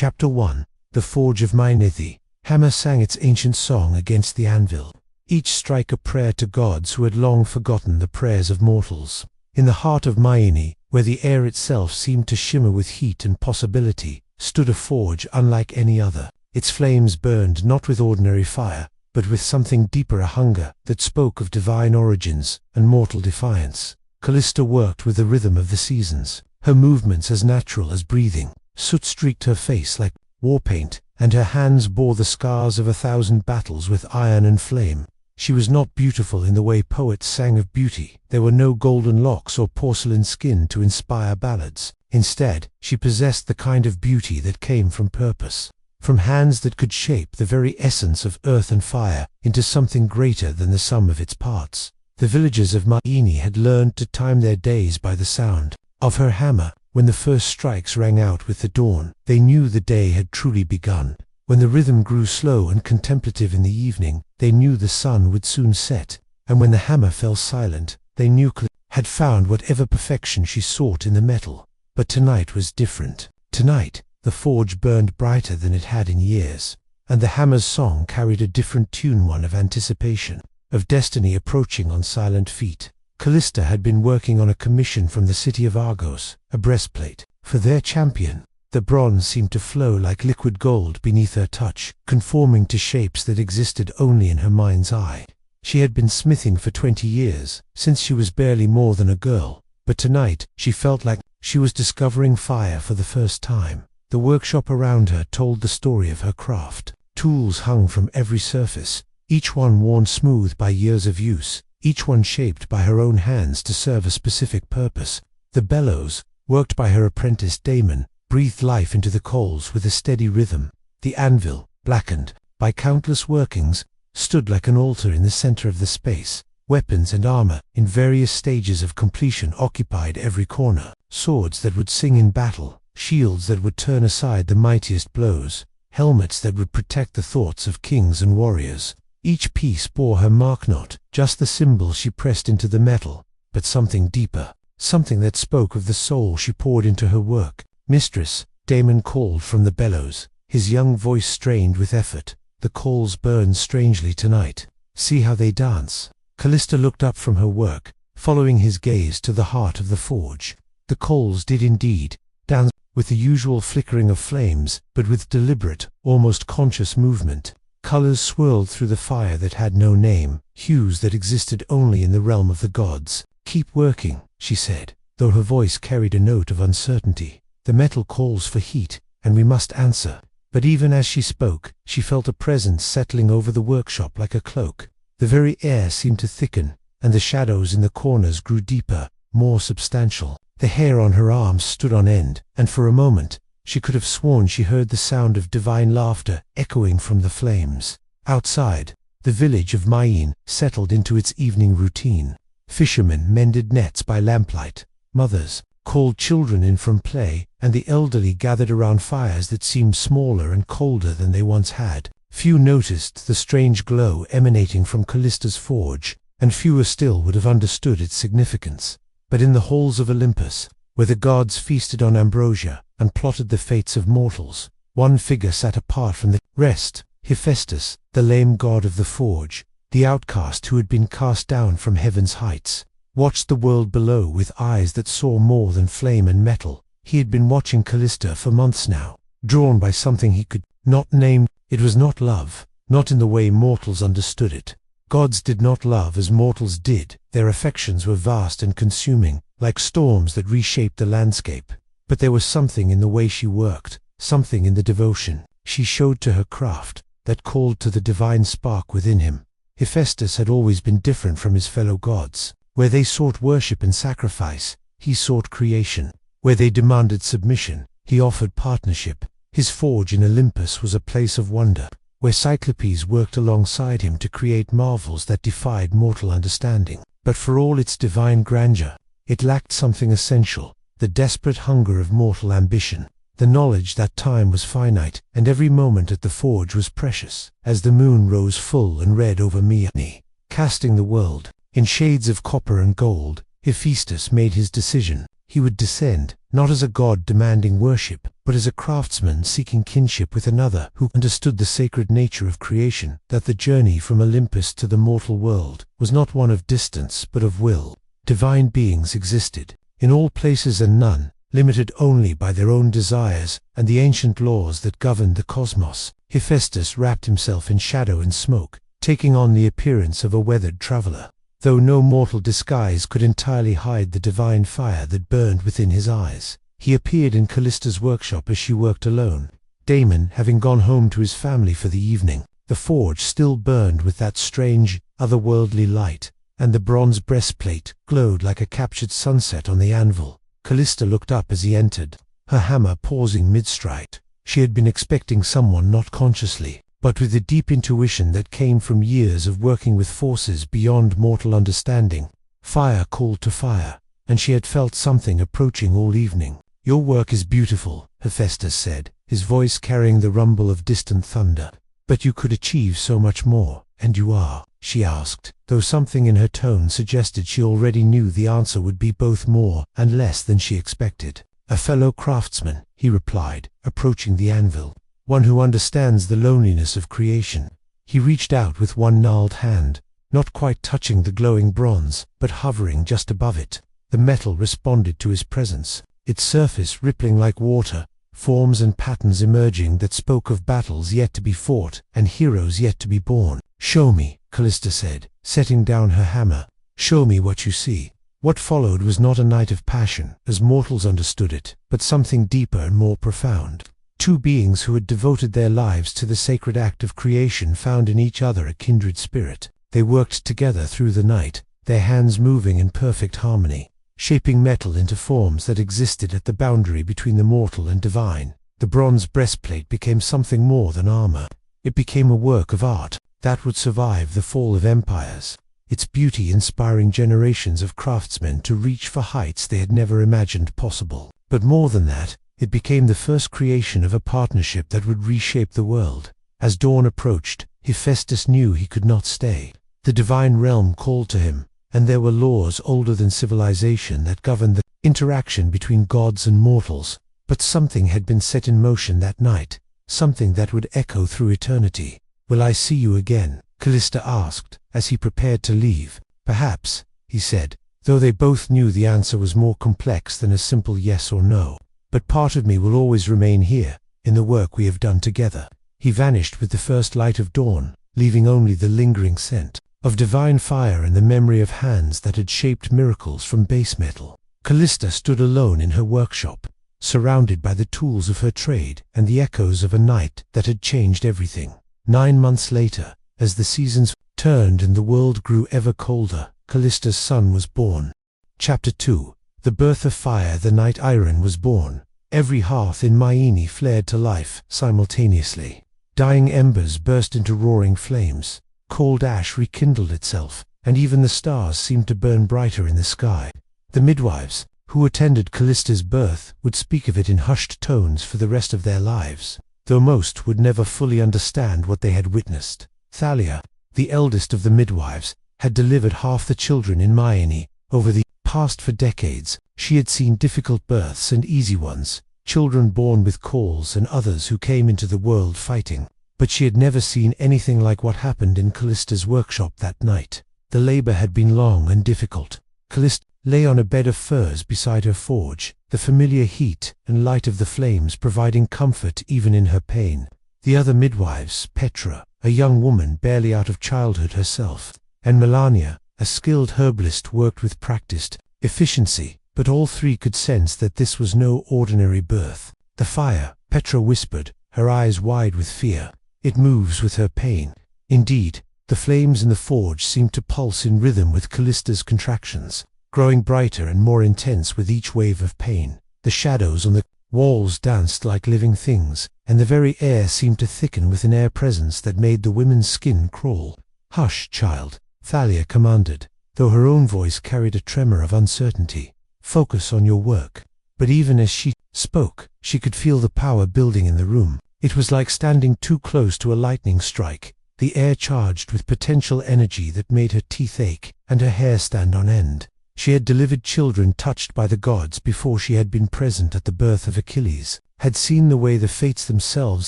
Chapter 1. The Forge of Mythology. Hammer sang its ancient song against the anvil, each strike a prayer to gods who had long forgotten the prayers of mortals. In the heart of Mythology, where the air itself seemed to shimmer with heat and possibility, stood a forge unlike any other. Its flames burned not with ordinary fire, but with something deeper, a hunger that spoke of divine origins and mortal defiance. Callista worked with the rhythm of the seasons, her movements as natural as breathing. Soot streaked her face like war paint, and her hands bore the scars of 1,000 battles with iron and flame. She was not beautiful in the way poets sang of beauty. There were no golden locks or porcelain skin to inspire ballads. Instead, she possessed the kind of beauty that came from purpose, from hands that could shape the very essence of earth and fire into something greater than the sum of its parts. The villagers of Mythology had learned to time their days by the sound of her hammer. When the first strikes rang out with the dawn, they knew the day had truly begun. When the rhythm grew slow and contemplative in the evening, they knew the sun would soon set. And when the hammer fell silent, they knew Callista had found whatever perfection she sought in the metal. But tonight was different. Tonight, the forge burned brighter than it had in years, and the hammer's song carried a different tune, one of anticipation, of destiny approaching on silent feet. Callista had been working on a commission from the city of Argos, a breastplate for their champion. The bronze seemed to flow like liquid gold beneath her touch, conforming to shapes that existed only in her mind's eye. She had been smithing for 20 years, since she was barely more than a girl, but tonight she felt like she was discovering fire for the first time. The workshop around her told the story of her craft. Tools hung from every surface, each one worn smooth by years of use, each one shaped by her own hands to serve a specific purpose. The bellows, worked by her apprentice Damon, breathed life into the coals with a steady rhythm. The anvil, blackened by countless workings, stood like an altar in the center of the space. Weapons and armor, in various stages of completion, occupied every corner. Swords that would sing in battle, shields that would turn aside the mightiest blows, helmets that would protect the thoughts of kings and warriors. Each piece bore her mark, not just the symbol she pressed into the metal, but something deeper, something that spoke of the soul she poured into her work. "Mistress," Damon called from the bellows, his young voice strained with effort. "The coals burn strangely tonight. See how they dance." Callista looked up from her work, following his gaze to the heart of the forge. The coals did indeed dance, with the usual flickering of flames, but with deliberate, almost conscious movement. Colors swirled through the fire that had no name, hues that existed only in the realm of the gods. "Keep working," she said, though her voice carried a note of uncertainty. "The metal calls for heat, and we must answer." But even as she spoke, she felt a presence settling over the workshop like a cloak. The very air seemed to thicken, and the shadows in the corners grew deeper, more substantial. The hair on her arms stood on end, and for a moment, she could have sworn she heard the sound of divine laughter echoing from the flames. Outside, the village of Mythology settled into its evening routine. Fishermen mended nets by lamplight, mothers called children in from play, and the elderly gathered around fires that seemed smaller and colder than they once had. Few noticed the strange glow emanating from Callista's forge, and fewer still would have understood its significance. But in the halls of Olympus, where the gods feasted on ambrosia and plotted the fates of mortals, one figure sat apart from the rest: Hephaestus, the lame god of the forge, the outcast who had been cast down from heaven's heights, watched the world below with eyes that saw more than flame and metal. He had been watching Callista for months now, drawn by something he could not name. It was not love, not in the way mortals understood it. Gods did not love as mortals did. Their affections were vast and consuming, like storms that reshaped the landscape. But there was something in the way she worked, something in the devotion she showed to her craft, that called to the divine spark within him. Hephaestus had always been different from his fellow gods. Where they sought worship and sacrifice, he sought creation. Where they demanded submission, he offered partnership. His forge in Olympus was a place of wonder, where Cyclopes worked alongside him to create marvels that defied mortal understanding. But for all its divine grandeur, it lacked something essential: the desperate hunger of mortal ambition, the knowledge that time was finite and every moment at the forge was precious. As the moon rose full and red over Mythology, casting the world in shades of copper and gold, Hephaestus made his decision. he would descend, not as a god demanding worship, but as a craftsman seeking kinship with another who understood the sacred nature of creation, that the journey from Olympus to the mortal world was not one of distance but of will. Divine beings existed, in all places and none, limited only by their own desires and the ancient laws that governed the cosmos. Hephaestus wrapped himself in shadow and smoke, taking on the appearance of a weathered traveler, though no mortal disguise could entirely hide the divine fire that burned within his eyes. He appeared in Callista's workshop as she worked alone, Damon having gone home to his family for the evening. The forge still burned with that strange, otherworldly light, and the bronze breastplate glowed like a captured sunset on the anvil. Callista looked up as he entered, her hammer pausing mid-stride. She had been expecting someone not consciously, but with the deep intuition that came from years of working with forces beyond mortal understanding. Fire called to fire, and she had felt something approaching all evening. "Your work is beautiful," Hephaestus said, his voice carrying the rumble of distant thunder. "But you could achieve so much more, and you are?" she asked, though something in her tone suggested she already knew the answer would be both more and less than she expected. "A fellow craftsman," he replied, approaching the anvil. "One who understands the loneliness of creation." He reached out with one gnarled hand, not quite touching the glowing bronze, but hovering just above it. The metal responded to his presence, its surface rippling like water, forms and patterns emerging that spoke of battles yet to be fought and heroes yet to be born. "Show me," Callista said, setting down her hammer. "Show me what you see." What followed was not a night of passion, as mortals understood it, but something deeper and more profound. Two beings who had devoted their lives to the sacred act of creation found in each other a kindred spirit. They worked together through the night, their hands moving in perfect harmony, shaping metal into forms that existed at the boundary between the mortal and divine. The bronze breastplate became something more than armor. It became a work of art that would survive the fall of empires, its beauty inspiring generations of craftsmen to reach for heights they had never imagined possible. But more than that, it became the first creation of a partnership that would reshape the world. As dawn approached, Hephaestus knew he could not stay. The divine realm called to him, and there were laws older than civilization that governed the interaction between gods and mortals. But something had been set in motion that night, something that would echo through eternity. "Will I see you again?" Callista asked, as he prepared to leave. "Perhaps," he said, though they both knew the answer was more complex than a simple yes or no. "But part of me will always remain here, in the work we have done together." He vanished with the first light of dawn, leaving only the lingering scent of divine fire and the memory of hands that had shaped miracles from base metal. Callista stood alone in her workshop, surrounded by the tools of her trade and the echoes of a night that had changed everything. 9 months later, as the seasons turned and the world grew ever colder, Callista's son was born. Chapter 2. The birth of fire. The night Iron was born, every hearth in Myene flared to life simultaneously. Dying embers burst into roaring flames, cold ash rekindled itself, and even the stars seemed to burn brighter in the sky. The midwives, who attended Callista's birth, would speak of it in hushed tones for the rest of their lives, though most would never fully understand what they had witnessed. Thalia, the eldest of the midwives, had delivered half the children in Myene. Over the past for decades, she had seen difficult births and easy ones, children born with calls and others who came into the world fighting. But she had never seen anything like what happened in Callista's workshop that night. The labor had been long and difficult. Callista lay on a bed of furs beside her forge, the familiar heat and light of the flames providing comfort even in her pain. The other midwives, Petra, a young woman barely out of childhood herself, and Melania, a skilled herbalist, worked with practiced efficiency, but all three could sense that this was no ordinary birth. "The fire," Petra whispered, her eyes wide with fear. "It moves with her pain." Indeed, the flames in the forge seemed to pulse in rhythm with Callista's contractions, growing brighter and more intense with each wave of pain. The shadows on the walls danced like living things, and the very air seemed to thicken with an air presence that made the women's skin crawl. "Hush, child," Thalia commanded, though her own voice carried a tremor of uncertainty. "Focus on your work." But even as she spoke, she could feel the power building in the room. It was like standing too close to a lightning strike, the air charged with potential energy that made her teeth ache and her hair stand on end. She had delivered children touched by the gods before she had been present at the birth of Achilles, had seen the way the fates themselves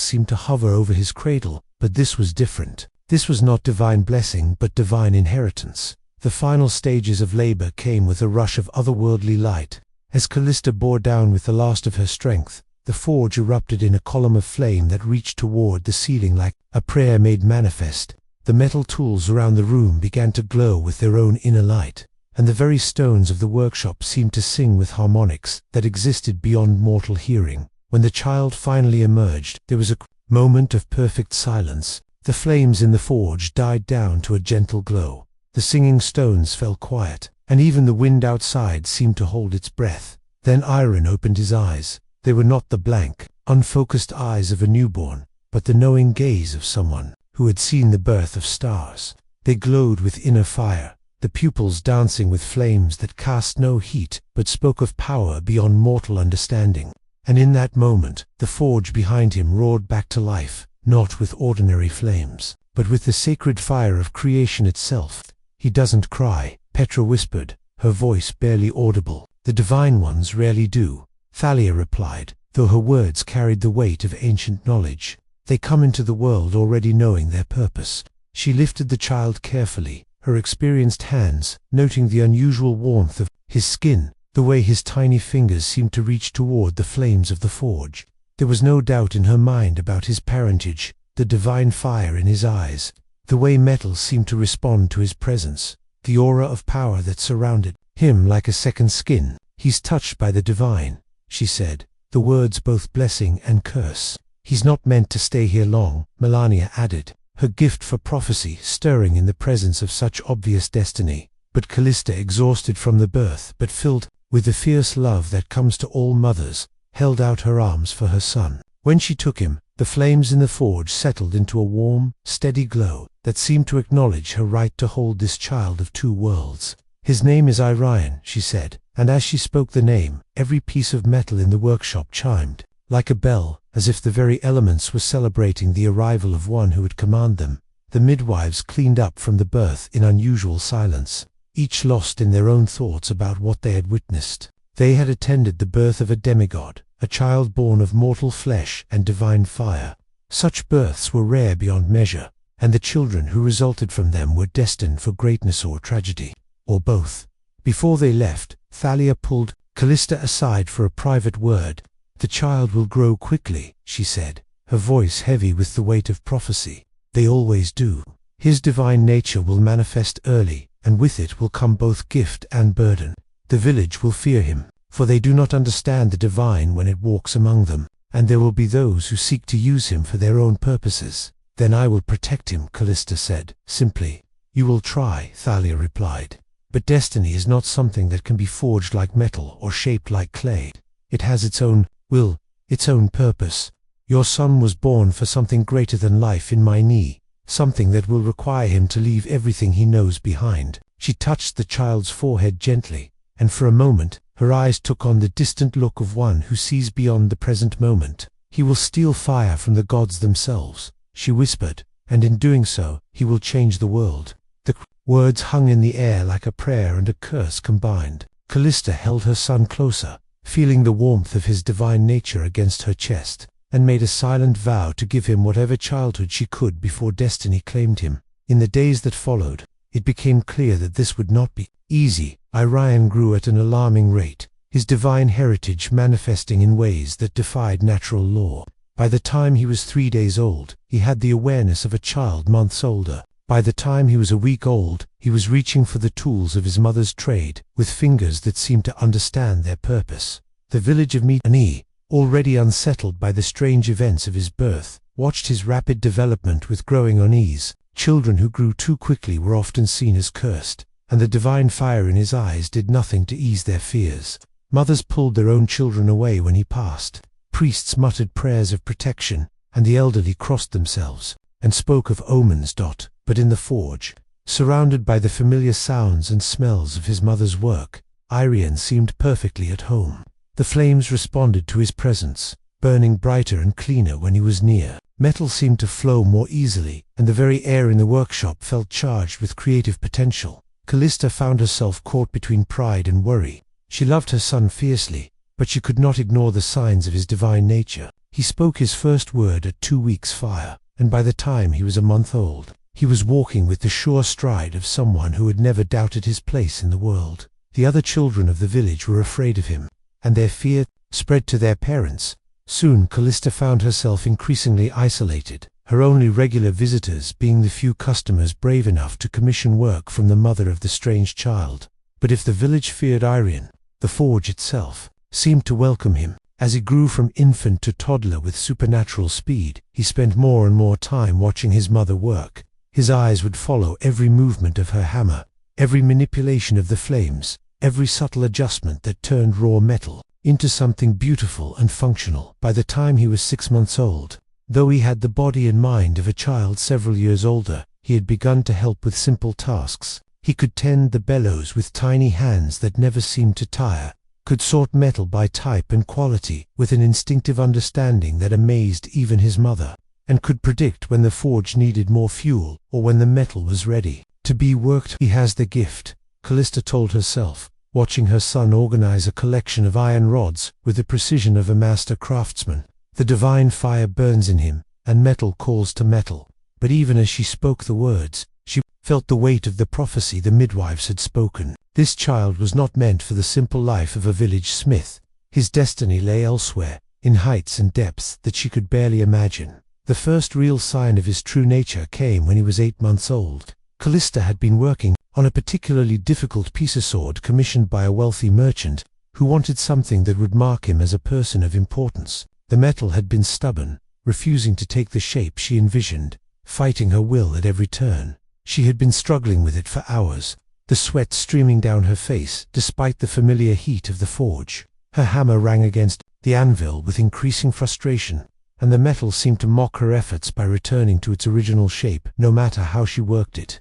seemed to hover over his cradle, but this was different. This was not divine blessing but divine inheritance. The final stages of labor came with a rush of otherworldly light. As Callista bore down with the last of her strength, the forge erupted in a column of flame that reached toward the ceiling like a prayer made manifest. The metal tools around the room began to glow with their own inner light, and the very stones of the workshop seemed to sing with harmonics that existed beyond mortal hearing. When the child finally emerged, there was a moment of perfect silence. The flames in the forge died down to a gentle glow. The singing stones fell quiet, and even the wind outside seemed to hold its breath. Then Iron opened his eyes. They were not the blank, unfocused eyes of a newborn, but the knowing gaze of someone who had seen the birth of stars. They glowed with inner fire, the pupils dancing with flames that cast no heat but spoke of power beyond mortal understanding. And in that moment, the forge behind him roared back to life, not with ordinary flames, but with the sacred fire of creation itself. "He doesn't cry," Petra whispered, her voice barely audible. "The divine ones rarely do," Thalia replied, though her words carried the weight of ancient knowledge. "They come into the world already knowing their purpose." She lifted the child carefully, her experienced hands noting the unusual warmth of his skin, the way his tiny fingers seemed to reach toward the flames of the forge. There was no doubt in her mind about his parentage, the divine fire in his eyes, the way metal seemed to respond to his presence, the aura of power that surrounded him like a second skin. "He's touched by the divine," she said, the words both blessing and curse. "He's not meant to stay here long," Melania added, her gift for prophecy stirring in the presence of such obvious destiny. But Callista, exhausted from the birth but filled with the fierce love that comes to all mothers, held out her arms for her son. When she took him, the flames in the forge settled into a warm, steady glow that seemed to acknowledge her right to hold this child of two worlds. "His name is Orion," she said, and as she spoke the name, every piece of metal in the workshop chimed like a bell, as if the very elements were celebrating the arrival of one who would command them. The midwives cleaned up from the birth in unusual silence, each lost in their own thoughts about what they had witnessed. They had attended the birth of a demigod, a child born of mortal flesh and divine fire. Such births were rare beyond measure, and the children who resulted from them were destined for greatness or tragedy, or both. Before they left, Thalia pulled Callista aside for a private word. "The child will grow quickly," she said, her voice heavy with the weight of prophecy. "They always do. His divine nature will manifest early, and with it will come both gift and burden. The village will fear him, for they do not understand the divine when it walks among them, and there will be those who seek to use him for their own purposes." "Then I will protect him," Callista said, simply. "You will try," Thalia replied. "But destiny is not something that can be forged like metal or shaped like clay. It has its own will, its own purpose. Your son was born for something greater than life in my knee, something that will require him to leave everything he knows behind." She touched the child's forehead gently, and for a moment, her eyes took on the distant look of one who sees beyond the present moment. "He will steal fire from the gods themselves," she whispered, "and in doing so, he will change the world." The words hung in the air like a prayer and a curse combined. Callista held her son closer, feeling the warmth of his divine nature against her chest, and made a silent vow to give him whatever childhood she could before destiny claimed him. In the days that followed, it became clear that this would not be easy. Orion grew at an alarming rate, his divine heritage manifesting in ways that defied natural law. By the time he was 3 days old, he had the awareness of a child months older. By the time he was a week old, he was reaching for the tools of his mother's trade, with fingers that seemed to understand their purpose. The village of Mythology, already unsettled by the strange events of his birth, watched his rapid development with growing unease. Children who grew too quickly were often seen as cursed, and the divine fire in his eyes did nothing to ease their fears. Mothers pulled their own children away when he passed. Priests muttered prayers of protection, and the elderly crossed themselves and spoke of omens. But in the forge, surrounded by the familiar sounds and smells of his mother's work, Orion seemed perfectly at home. The flames responded to his presence, burning brighter and cleaner when he was near. Metal seemed to flow more easily, and the very air in the workshop felt charged with creative potential. Callista found herself caught between pride and worry. She loved her son fiercely, but she could not ignore the signs of his divine nature. He spoke his first word at 2 weeks' fire, and by the time he was a month old, he was walking with the sure stride of someone who had never doubted his place in the world. The other children of the village were afraid of him, and their fear spread to their parents. Soon Callista found herself increasingly isolated, her only regular visitors being the few customers brave enough to commission work from the mother of the strange child. But if the village feared Irion, the forge itself seemed to welcome him. As he grew from infant to toddler with supernatural speed, he spent more and more time watching his mother work. His eyes would follow every movement of her hammer, every manipulation of the flames, every subtle adjustment that turned raw metal into something beautiful and functional. By the time he was 6 months old, though he had the body and mind of a child several years older, he had begun to help with simple tasks. He could tend the bellows with tiny hands that never seemed to tire, could sort metal by type and quality with an instinctive understanding that amazed even his mother, and could predict when the forge needed more fuel or when the metal was ready to be worked. He has the gift, Callista told herself, watching her son organize a collection of iron rods with the precision of a master craftsman. The divine fire burns in him, and metal calls to metal. But even as she spoke the words, she felt the weight of the prophecy the midwives had spoken. This child was not meant for the simple life of a village smith. His destiny lay elsewhere, in heights and depths that she could barely imagine. The first real sign of his true nature came when he was 8 months old. Callista had been working on a particularly difficult piece of sword commissioned by a wealthy merchant who wanted something that would mark him as a person of importance. The metal had been stubborn, refusing to take the shape she envisioned, fighting her will at every turn. She had been struggling with it for hours, the sweat streaming down her face despite the familiar heat of the forge. Her hammer rang against the anvil with increasing frustration, and the metal seemed to mock her efforts by returning to its original shape no matter how she worked it.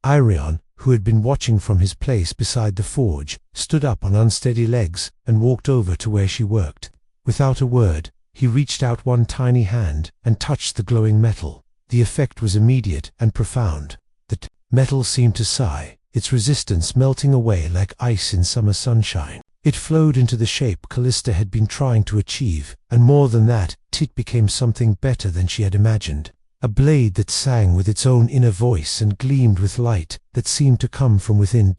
Irion, who had been watching from his place beside the forge, stood up on unsteady legs and walked over to where she worked. Without a word, he reached out one tiny hand and touched the glowing metal. The effect was immediate and profound. The metal seemed to sigh, its resistance melting away like ice in summer sunshine. It flowed into the shape Callista had been trying to achieve, and more than that, it became something better than she had imagined. A blade that sang with its own inner voice and gleamed with light that seemed to come from within.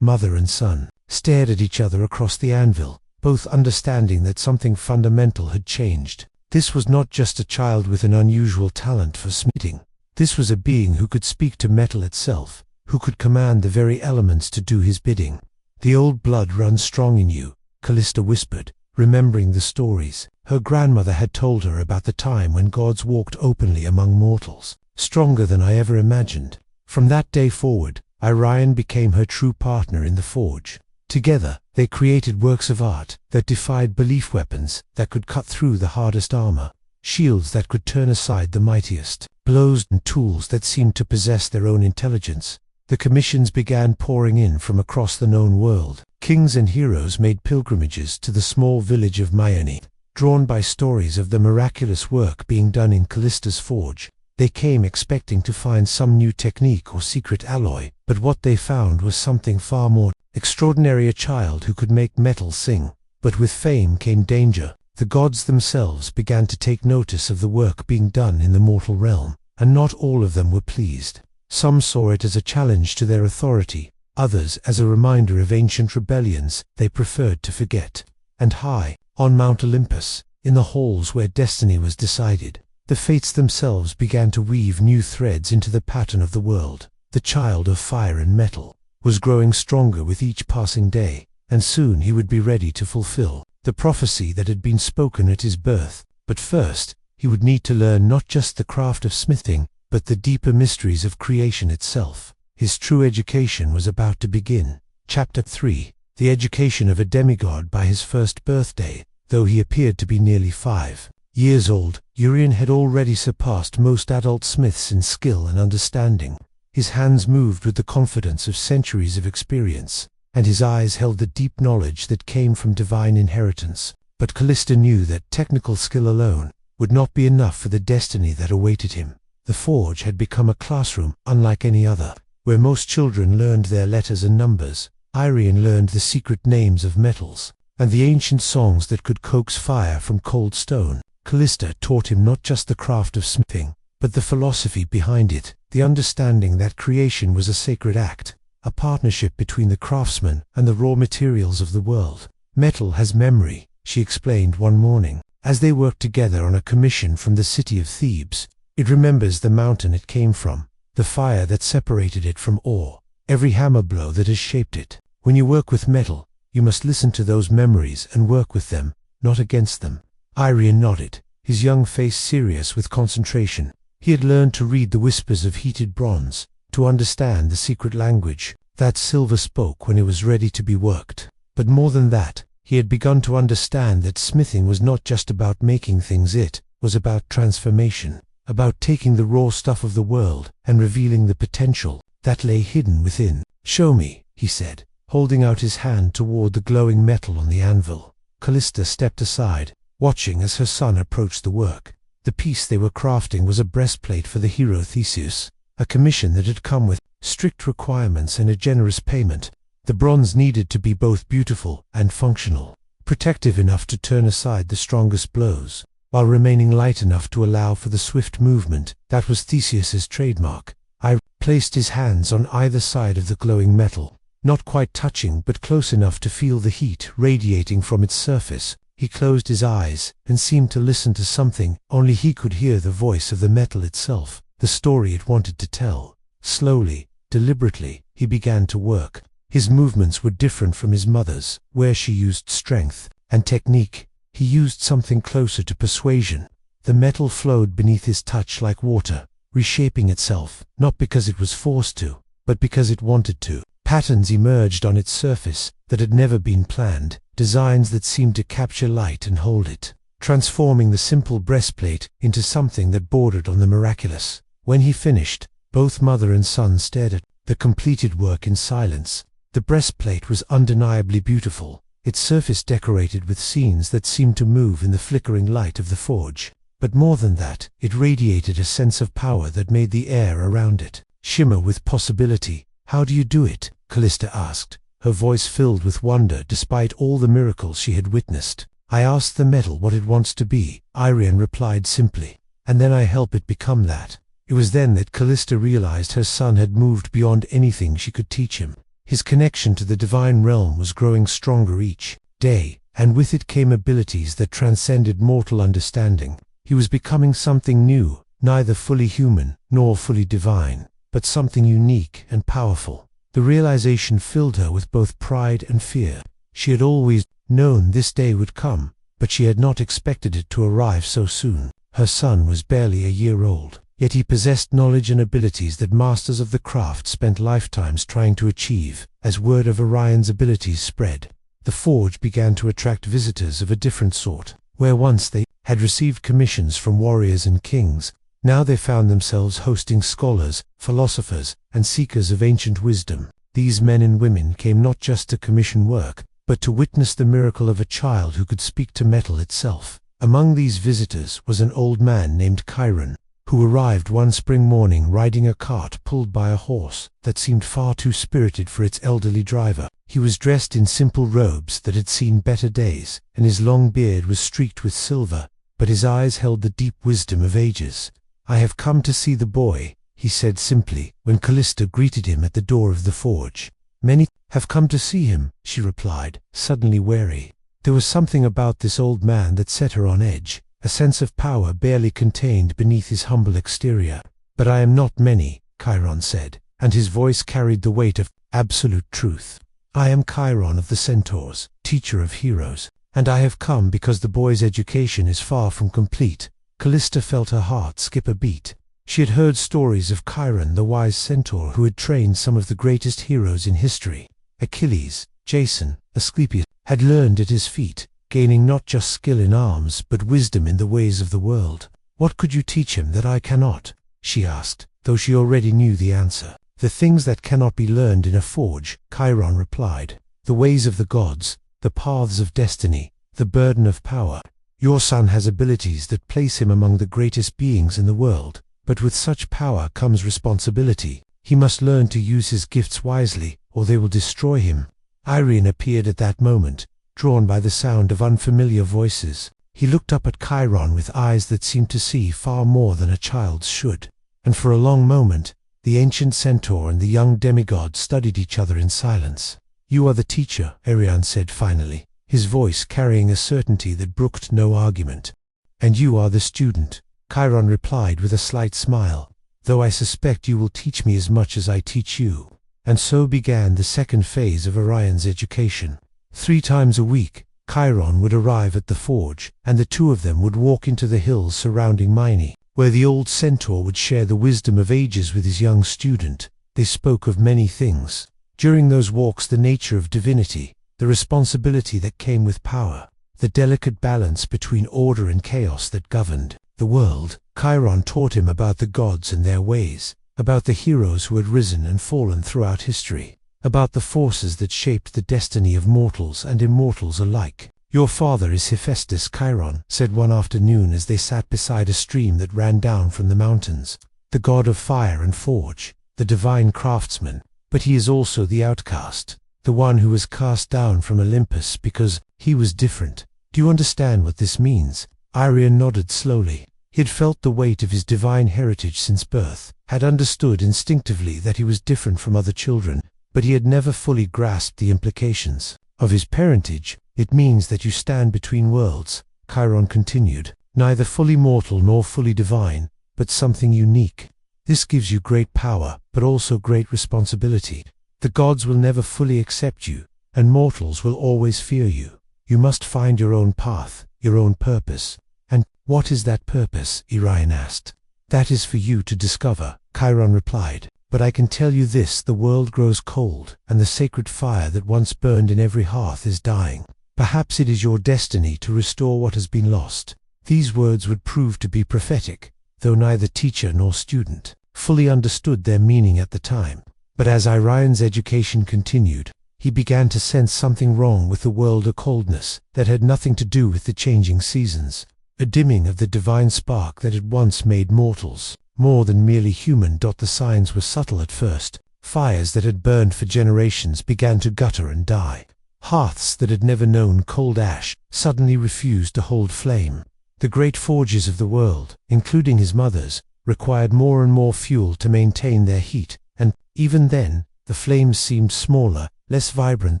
Mother and son stared at each other across the anvil, both understanding that something fundamental had changed. This was not just a child with an unusual talent for smithing. This was a being who could speak to metal itself, who could command the very elements to do his bidding. "The old blood runs strong in you," Callista whispered, remembering the stories her grandmother had told her about the time when gods walked openly among mortals. "Stronger than I ever imagined." From that day forward, Irion became her true partner in the forge. Together, they created works of art that defied belief, weapons that could cut through the hardest armor, shields that could turn aside the mightiest blows, and tools that seemed to possess their own intelligence. The commissions began pouring in from across the known world. Kings and heroes made pilgrimages to the small village of Mythology, drawn by stories of the miraculous work being done in Callista's forge. They came expecting to find some new technique or secret alloy, but what they found was something far more extraordinary: a child who could make metal sing. But with fame came danger. The gods themselves began to take notice of the work being done in the mortal realm, and not all of them were pleased. Some saw it as a challenge to their authority, others as a reminder of ancient rebellions they preferred to forget. And high, on Mount Olympus, in the halls where destiny was decided, the fates themselves began to weave new threads into the pattern of the world. The child of fire and metal was growing stronger with each passing day, and soon he would be ready to fulfill the prophecy that had been spoken at his birth. But first, he would need to learn not just the craft of smithing, but the deeper mysteries of creation itself. His true education was about to begin. Chapter 3: The education of a demigod. By his first birthday, though he appeared to be nearly 5 years old, Urian had already surpassed most adult smiths in skill and understanding. His hands moved with the confidence of centuries of experience, and his eyes held the deep knowledge that came from divine inheritance. But Callista knew that technical skill alone would not be enough for the destiny that awaited him. The forge had become a classroom unlike any other, Where most children learned their letters and numbers, Irian learned the secret names of metals, and the ancient songs that could coax fire from cold stone. Callista taught him not just the craft of smithing, but the philosophy behind it, the understanding that creation was a sacred act, a partnership between the craftsman and the raw materials of the world. Metal has memory, she explained one morning, as they worked together on a commission from the city of Thebes. It remembers the mountain it came from, the fire that separated it from ore, every hammer blow that has shaped it. When you work with metal, you must listen to those memories and work with them, not against them. Irian nodded, his young face serious with concentration. He had learned to read the whispers of heated bronze, to understand the secret language that silver spoke when it was ready to be worked. But more than that, he had begun to understand that smithing was not just about making things, it was about transformation, about taking the raw stuff of the world and revealing the potential that lay hidden within. "Show me," he said, holding out his hand toward the glowing metal on the anvil. Callista stepped aside, watching as her son approached the work. The piece they were crafting was a breastplate for the hero Theseus, a commission that had come with strict requirements and a generous payment. The bronze needed to be both beautiful and functional, protective enough to turn aside the strongest blows, while remaining light enough to allow for the swift movement that was Theseus's trademark. I placed his hands on either side of the glowing metal, not quite touching but close enough to feel the heat radiating from its surface. He closed his eyes and seemed to listen to something only he could hear, the voice of the metal itself, the story it wanted to tell. Slowly, deliberately, he began to work. His movements were different from his mother's, where she used strength and technique. He used something closer to persuasion. The metal flowed beneath his touch like water, reshaping itself, not because it was forced to, but because it wanted to. Patterns emerged on its surface that had never been planned, designs that seemed to capture light and hold it, transforming the simple breastplate into something that bordered on the miraculous. When he finished, both mother and son stared at the completed work in silence. The breastplate was undeniably beautiful, its surface decorated with scenes that seemed to move in the flickering light of the forge. But more than that, it radiated a sense of power that made the air around it shimmer with possibility. "How do you do it?" Callista asked, her voice filled with wonder despite all the miracles she had witnessed. "I ask the metal what it wants to be," Irian replied simply, "and then I help it become that." It was then that Callista realized her son had moved beyond anything she could teach him. His connection to the divine realm was growing stronger each day, and with it came abilities that transcended mortal understanding. He was becoming something new, neither fully human nor fully divine, but something unique and powerful. The realization filled her with both pride and fear. She had always known this day would come, but she had not expected it to arrive so soon. Her son was barely a year old, yet he possessed knowledge and abilities that masters of the craft spent lifetimes trying to achieve. As word of Orion's abilities spread, the forge began to attract visitors of a different sort. Where once they had received commissions from warriors and kings, now they found themselves hosting scholars, philosophers, and seekers of ancient wisdom. These men and women came not just to commission work, but to witness the miracle of a child who could speak to metal itself. Among these visitors was an old man named Chiron, who arrived one spring morning riding a cart pulled by a horse that seemed far too spirited for its elderly driver. He was dressed in simple robes that had seen better days, and his long beard was streaked with silver, but his eyes held the deep wisdom of ages. "I have come to see the boy," he said simply, when Callista greeted him at the door of the forge. "Many have come to see him," she replied, suddenly wary. There was something about this old man that set her on edge, a sense of power barely contained beneath his humble exterior. "But I am not many," Chiron said, and his voice carried the weight of absolute truth. "I am Chiron of the Centaurs, teacher of heroes, and I have come because the boy's education is far from complete." Callista felt her heart skip a beat. She had heard stories of Chiron, the wise centaur who had trained some of the greatest heroes in history. Achilles, Jason, Asclepius had learned at his feet, gaining not just skill in arms but wisdom in the ways of the world. "What could you teach him that I cannot?" she asked, though she already knew the answer. "The things that cannot be learned in a forge," Chiron replied. "The ways of the gods, the paths of destiny, the burden of power. Your son has abilities that place him among the greatest beings in the world, but with such power comes responsibility." He must learn to use his gifts wisely, or they will destroy him. Irian appeared at that moment, drawn by the sound of unfamiliar voices. He looked up at Chiron with eyes that seemed to see far more than a child's should. And for a long moment, the ancient centaur and the young demigod studied each other in silence. "You are the teacher," Irian said finally, his voice carrying a certainty that brooked no argument. "And you are the student," Chiron replied with a slight smile, "though I suspect you will teach me as much as I teach you." And so began the second phase of Orion's education. 3 times a week, Chiron would arrive at the forge, and the two of them would walk into the hills surrounding Myne, where the old centaur would share the wisdom of ages with his young student. They spoke of many things. During those walks, the nature of divinity, the responsibility that came with power, the delicate balance between order and chaos that governed the world. Chiron taught him about the gods and their ways, about the heroes who had risen and fallen throughout history, about the forces that shaped the destiny of mortals and immortals alike. "Your father is Hephaestus," Chiron said one afternoon as they sat beside a stream that ran down from the mountains, "the god of fire and forge, the divine craftsman, but he is also the outcast, the one who was cast down from Olympus because he was different. Do you understand what this means?" Irian nodded slowly. He had felt the weight of his divine heritage since birth, had understood instinctively that he was different from other children, but he had never fully grasped the implications of his parentage. "It means that you stand between worlds," Chiron continued, "neither fully mortal nor fully divine, but something unique. This gives you great power, but also great responsibility. The gods will never fully accept you, and mortals will always fear you. You must find your own path, your own purpose." "And what is that purpose?" Irian asked. "That is for you to discover," Chiron replied. "But I can tell you this: the world grows cold, and the sacred fire that once burned in every hearth is dying. Perhaps it is your destiny to restore what has been lost." These words would prove to be prophetic, though neither teacher nor student fully understood their meaning at the time. But as Irian's education continued, he began to sense something wrong with the world, a coldness that had nothing to do with the changing seasons, a dimming of the divine spark that had once made mortals more than merely human. The signs were subtle at first. Fires that had burned for generations began to gutter and die. Hearths that had never known cold ash suddenly refused to hold flame. The great forges of the world, including his mother's, required more and more fuel to maintain their heat, and, even then, the flames seemed smaller, less vibrant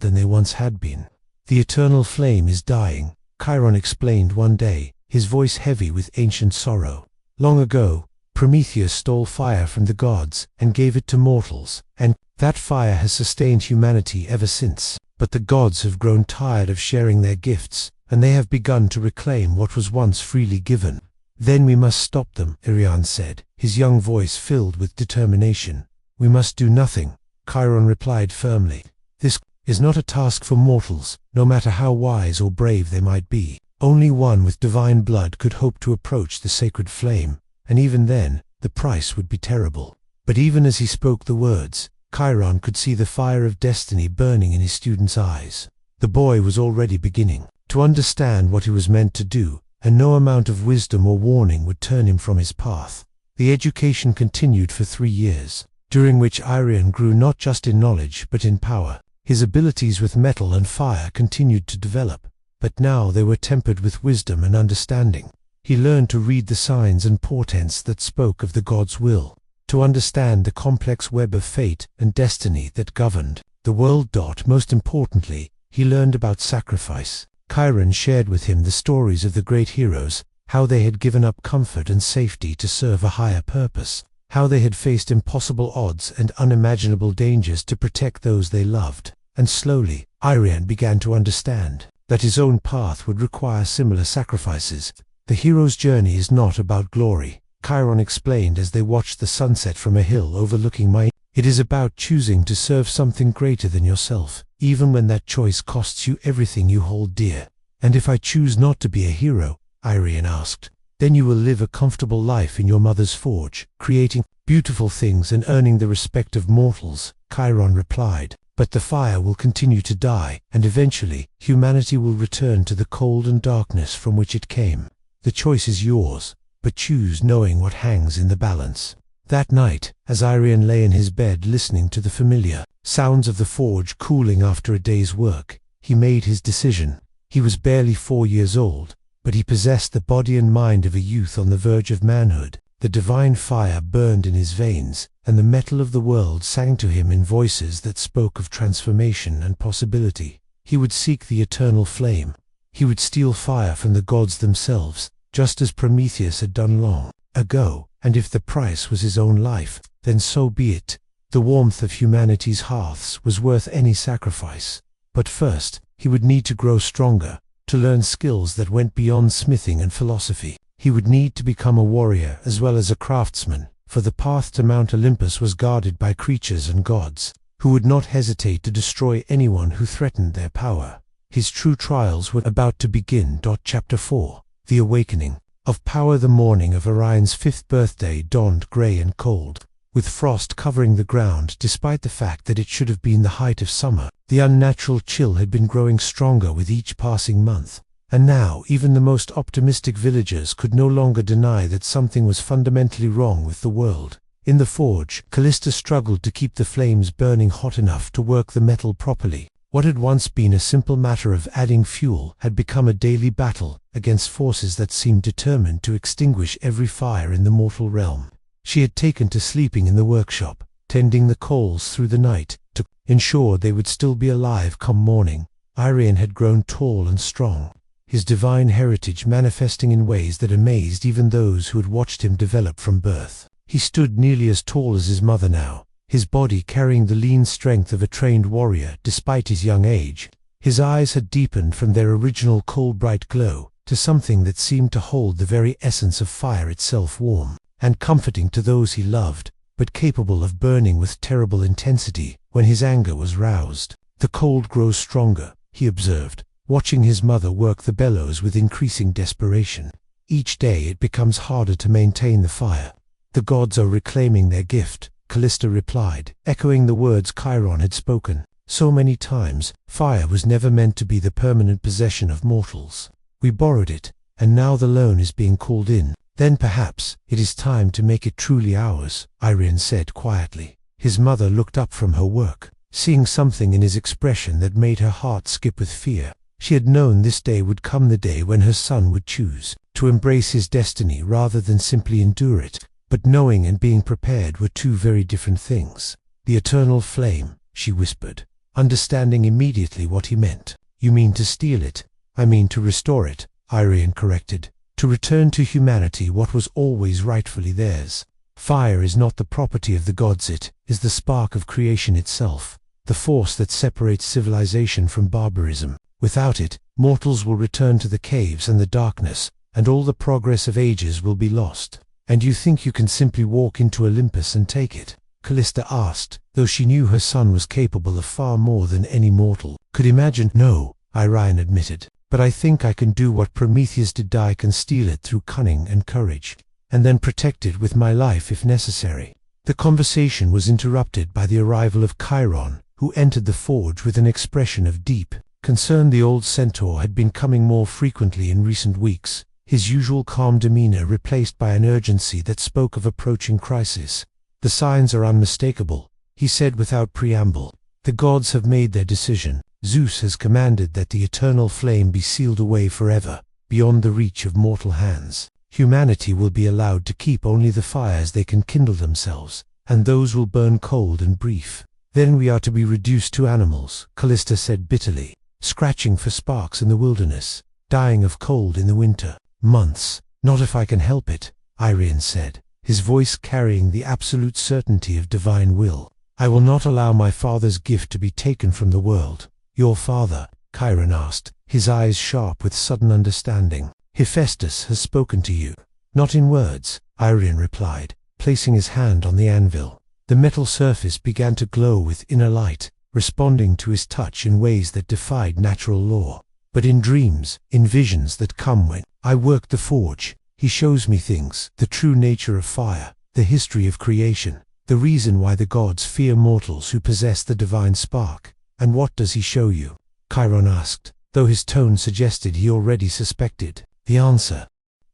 than they once had been. "The eternal flame is dying," Chiron explained one day, his voice heavy with ancient sorrow. "Long ago, Prometheus stole fire from the gods and gave it to mortals, and that fire has sustained humanity ever since. But the gods have grown tired of sharing their gifts, and they have begun to reclaim what was once freely given. Then we must stop them," Irian said, his young voice filled with determination. "We must do nothing," Chiron replied firmly. "This is not a task for mortals, no matter how wise or brave they might be. Only one with divine blood could hope to approach the sacred flame, and even then, the price would be terrible." But even as he spoke the words, Chiron could see the fire of destiny burning in his student's eyes. The boy was already beginning to understand what he was meant to do, and no amount of wisdom or warning would turn him from his path. The education continued for 3 years, during which Irian grew not just in knowledge but in power. His abilities with metal and fire continued to develop, but now they were tempered with wisdom and understanding. He learned to read the signs and portents that spoke of the god's will, to understand the complex web of fate and destiny that governed the world. Most importantly, he learned about sacrifice. Chiron shared with him the stories of the great heroes, how they had given up comfort and safety to serve a higher purpose, how they had faced impossible odds and unimaginable dangers to protect those they loved. And slowly, Irian began to understand that his own path would require similar sacrifices. "The hero's journey is not about glory," Chiron explained as they watched the sunset from a hill overlooking Myne. "It is about choosing to serve something greater than yourself, even when that choice costs you everything you hold dear." "And if I choose not to be a hero?" Irian asked. "Then you will live a comfortable life in your mother's forge, creating beautiful things and earning the respect of mortals," Chiron replied. "But the fire will continue to die, and eventually, humanity will return to the cold and darkness from which it came. The choice is yours, but choose knowing what hangs in the balance." That night, as Irian lay in his bed listening to the familiar sounds of the forge cooling after a day's work, he made his decision. He was barely 4 years old, but he possessed the body and mind of a youth on the verge of manhood. The divine fire burned in his veins, and the metal of the world sang to him in voices that spoke of transformation and possibility. He would seek the eternal flame. He would steal fire from the gods themselves, just as Prometheus had done long ago, and if the price was his own life, then so be it. The warmth of humanity's hearths was worth any sacrifice. But first, he would need to grow stronger, to learn skills that went beyond smithing and philosophy. He would need to become a warrior as well as a craftsman, for the path to Mount Olympus was guarded by creatures and gods, who would not hesitate to destroy anyone who threatened their power. His true trials were about to begin. Chapter 4. The Awakening. Of power. The morning of Orion's 5th birthday dawned grey and cold, with frost covering the ground despite the fact that it should have been the height of summer. The unnatural chill had been growing stronger with each passing month, and now even the most optimistic villagers could no longer deny that something was fundamentally wrong with the world. In the forge, Callista struggled to keep the flames burning hot enough to work the metal properly. What had once been a simple matter of adding fuel had become a daily battle against forces that seemed determined to extinguish every fire in the mortal realm. She had taken to sleeping in the workshop, tending the coals through the night, to ensure they would still be alive come morning. Irian had grown tall and strong, his divine heritage manifesting in ways that amazed even those who had watched him develop from birth. He stood nearly as tall as his mother now, his body carrying the lean strength of a trained warrior despite his young age. His eyes had deepened from their original coal-bright glow to something that seemed to hold the very essence of fire itself, warm and comforting to those he loved, but capable of burning with terrible intensity when his anger was roused. The cold grows stronger, he observed, watching his mother work the bellows with increasing desperation. Each day it becomes harder to maintain the fire. The gods are reclaiming their gift, Callista replied, echoing the words Chiron had spoken so many times. Fire was never meant to be the permanent possession of mortals. We borrowed it, and now the loan is being called in. Then perhaps it is time to make it truly ours, Irian said quietly. His mother looked up from her work, seeing something in his expression that made her heart skip with fear. She had known this day would come, the day when her son would choose to embrace his destiny rather than simply endure it. But knowing and being prepared were two very different things. The eternal flame, she whispered, understanding immediately what he meant. You mean to steal it? I mean to restore it, Irian corrected. To return to humanity what was always rightfully theirs. Fire is not the property of the gods, it is the spark of creation itself, the force that separates civilization from barbarism. Without it, mortals will return to the caves and the darkness, and all the progress of ages will be lost. And you think you can simply walk into Olympus and take it? Callista asked, though she knew her son was capable of far more than any mortal could imagine. No, Irian admitted, but I think I can do what Prometheus did. I can steal it through cunning and courage, and then protect it with my life if necessary. The conversation was interrupted by the arrival of Chiron, who entered the forge with an expression of deep concern. The old centaur had been coming more frequently in recent weeks, his usual calm demeanor replaced by an urgency that spoke of approaching crisis. The signs are unmistakable, he said without preamble. The gods have made their decision. Zeus has commanded that the eternal flame be sealed away forever, beyond the reach of mortal hands. Humanity will be allowed to keep only the fires they can kindle themselves, and those will burn cold and brief. Then we are to be reduced to animals, Callista said bitterly, scratching for sparks in the wilderness, dying of cold in the winter. Months. Not if I can help it, Irian said, his voice carrying the absolute certainty of divine will. I will not allow my father's gift to be taken from the world. Your father? Chiron asked, his eyes sharp with sudden understanding. Hephaestus has spoken to you. Not in words, Irian replied, placing his hand on the anvil. The metal surface began to glow with inner light, responding to his touch in ways that defied natural law. But in dreams, in visions that come when I work the forge, he shows me things, the true nature of fire, the history of creation, the reason why the gods fear mortals who possess the divine spark. And what does he show you? Chiron asked, though his tone suggested he already suspected the answer.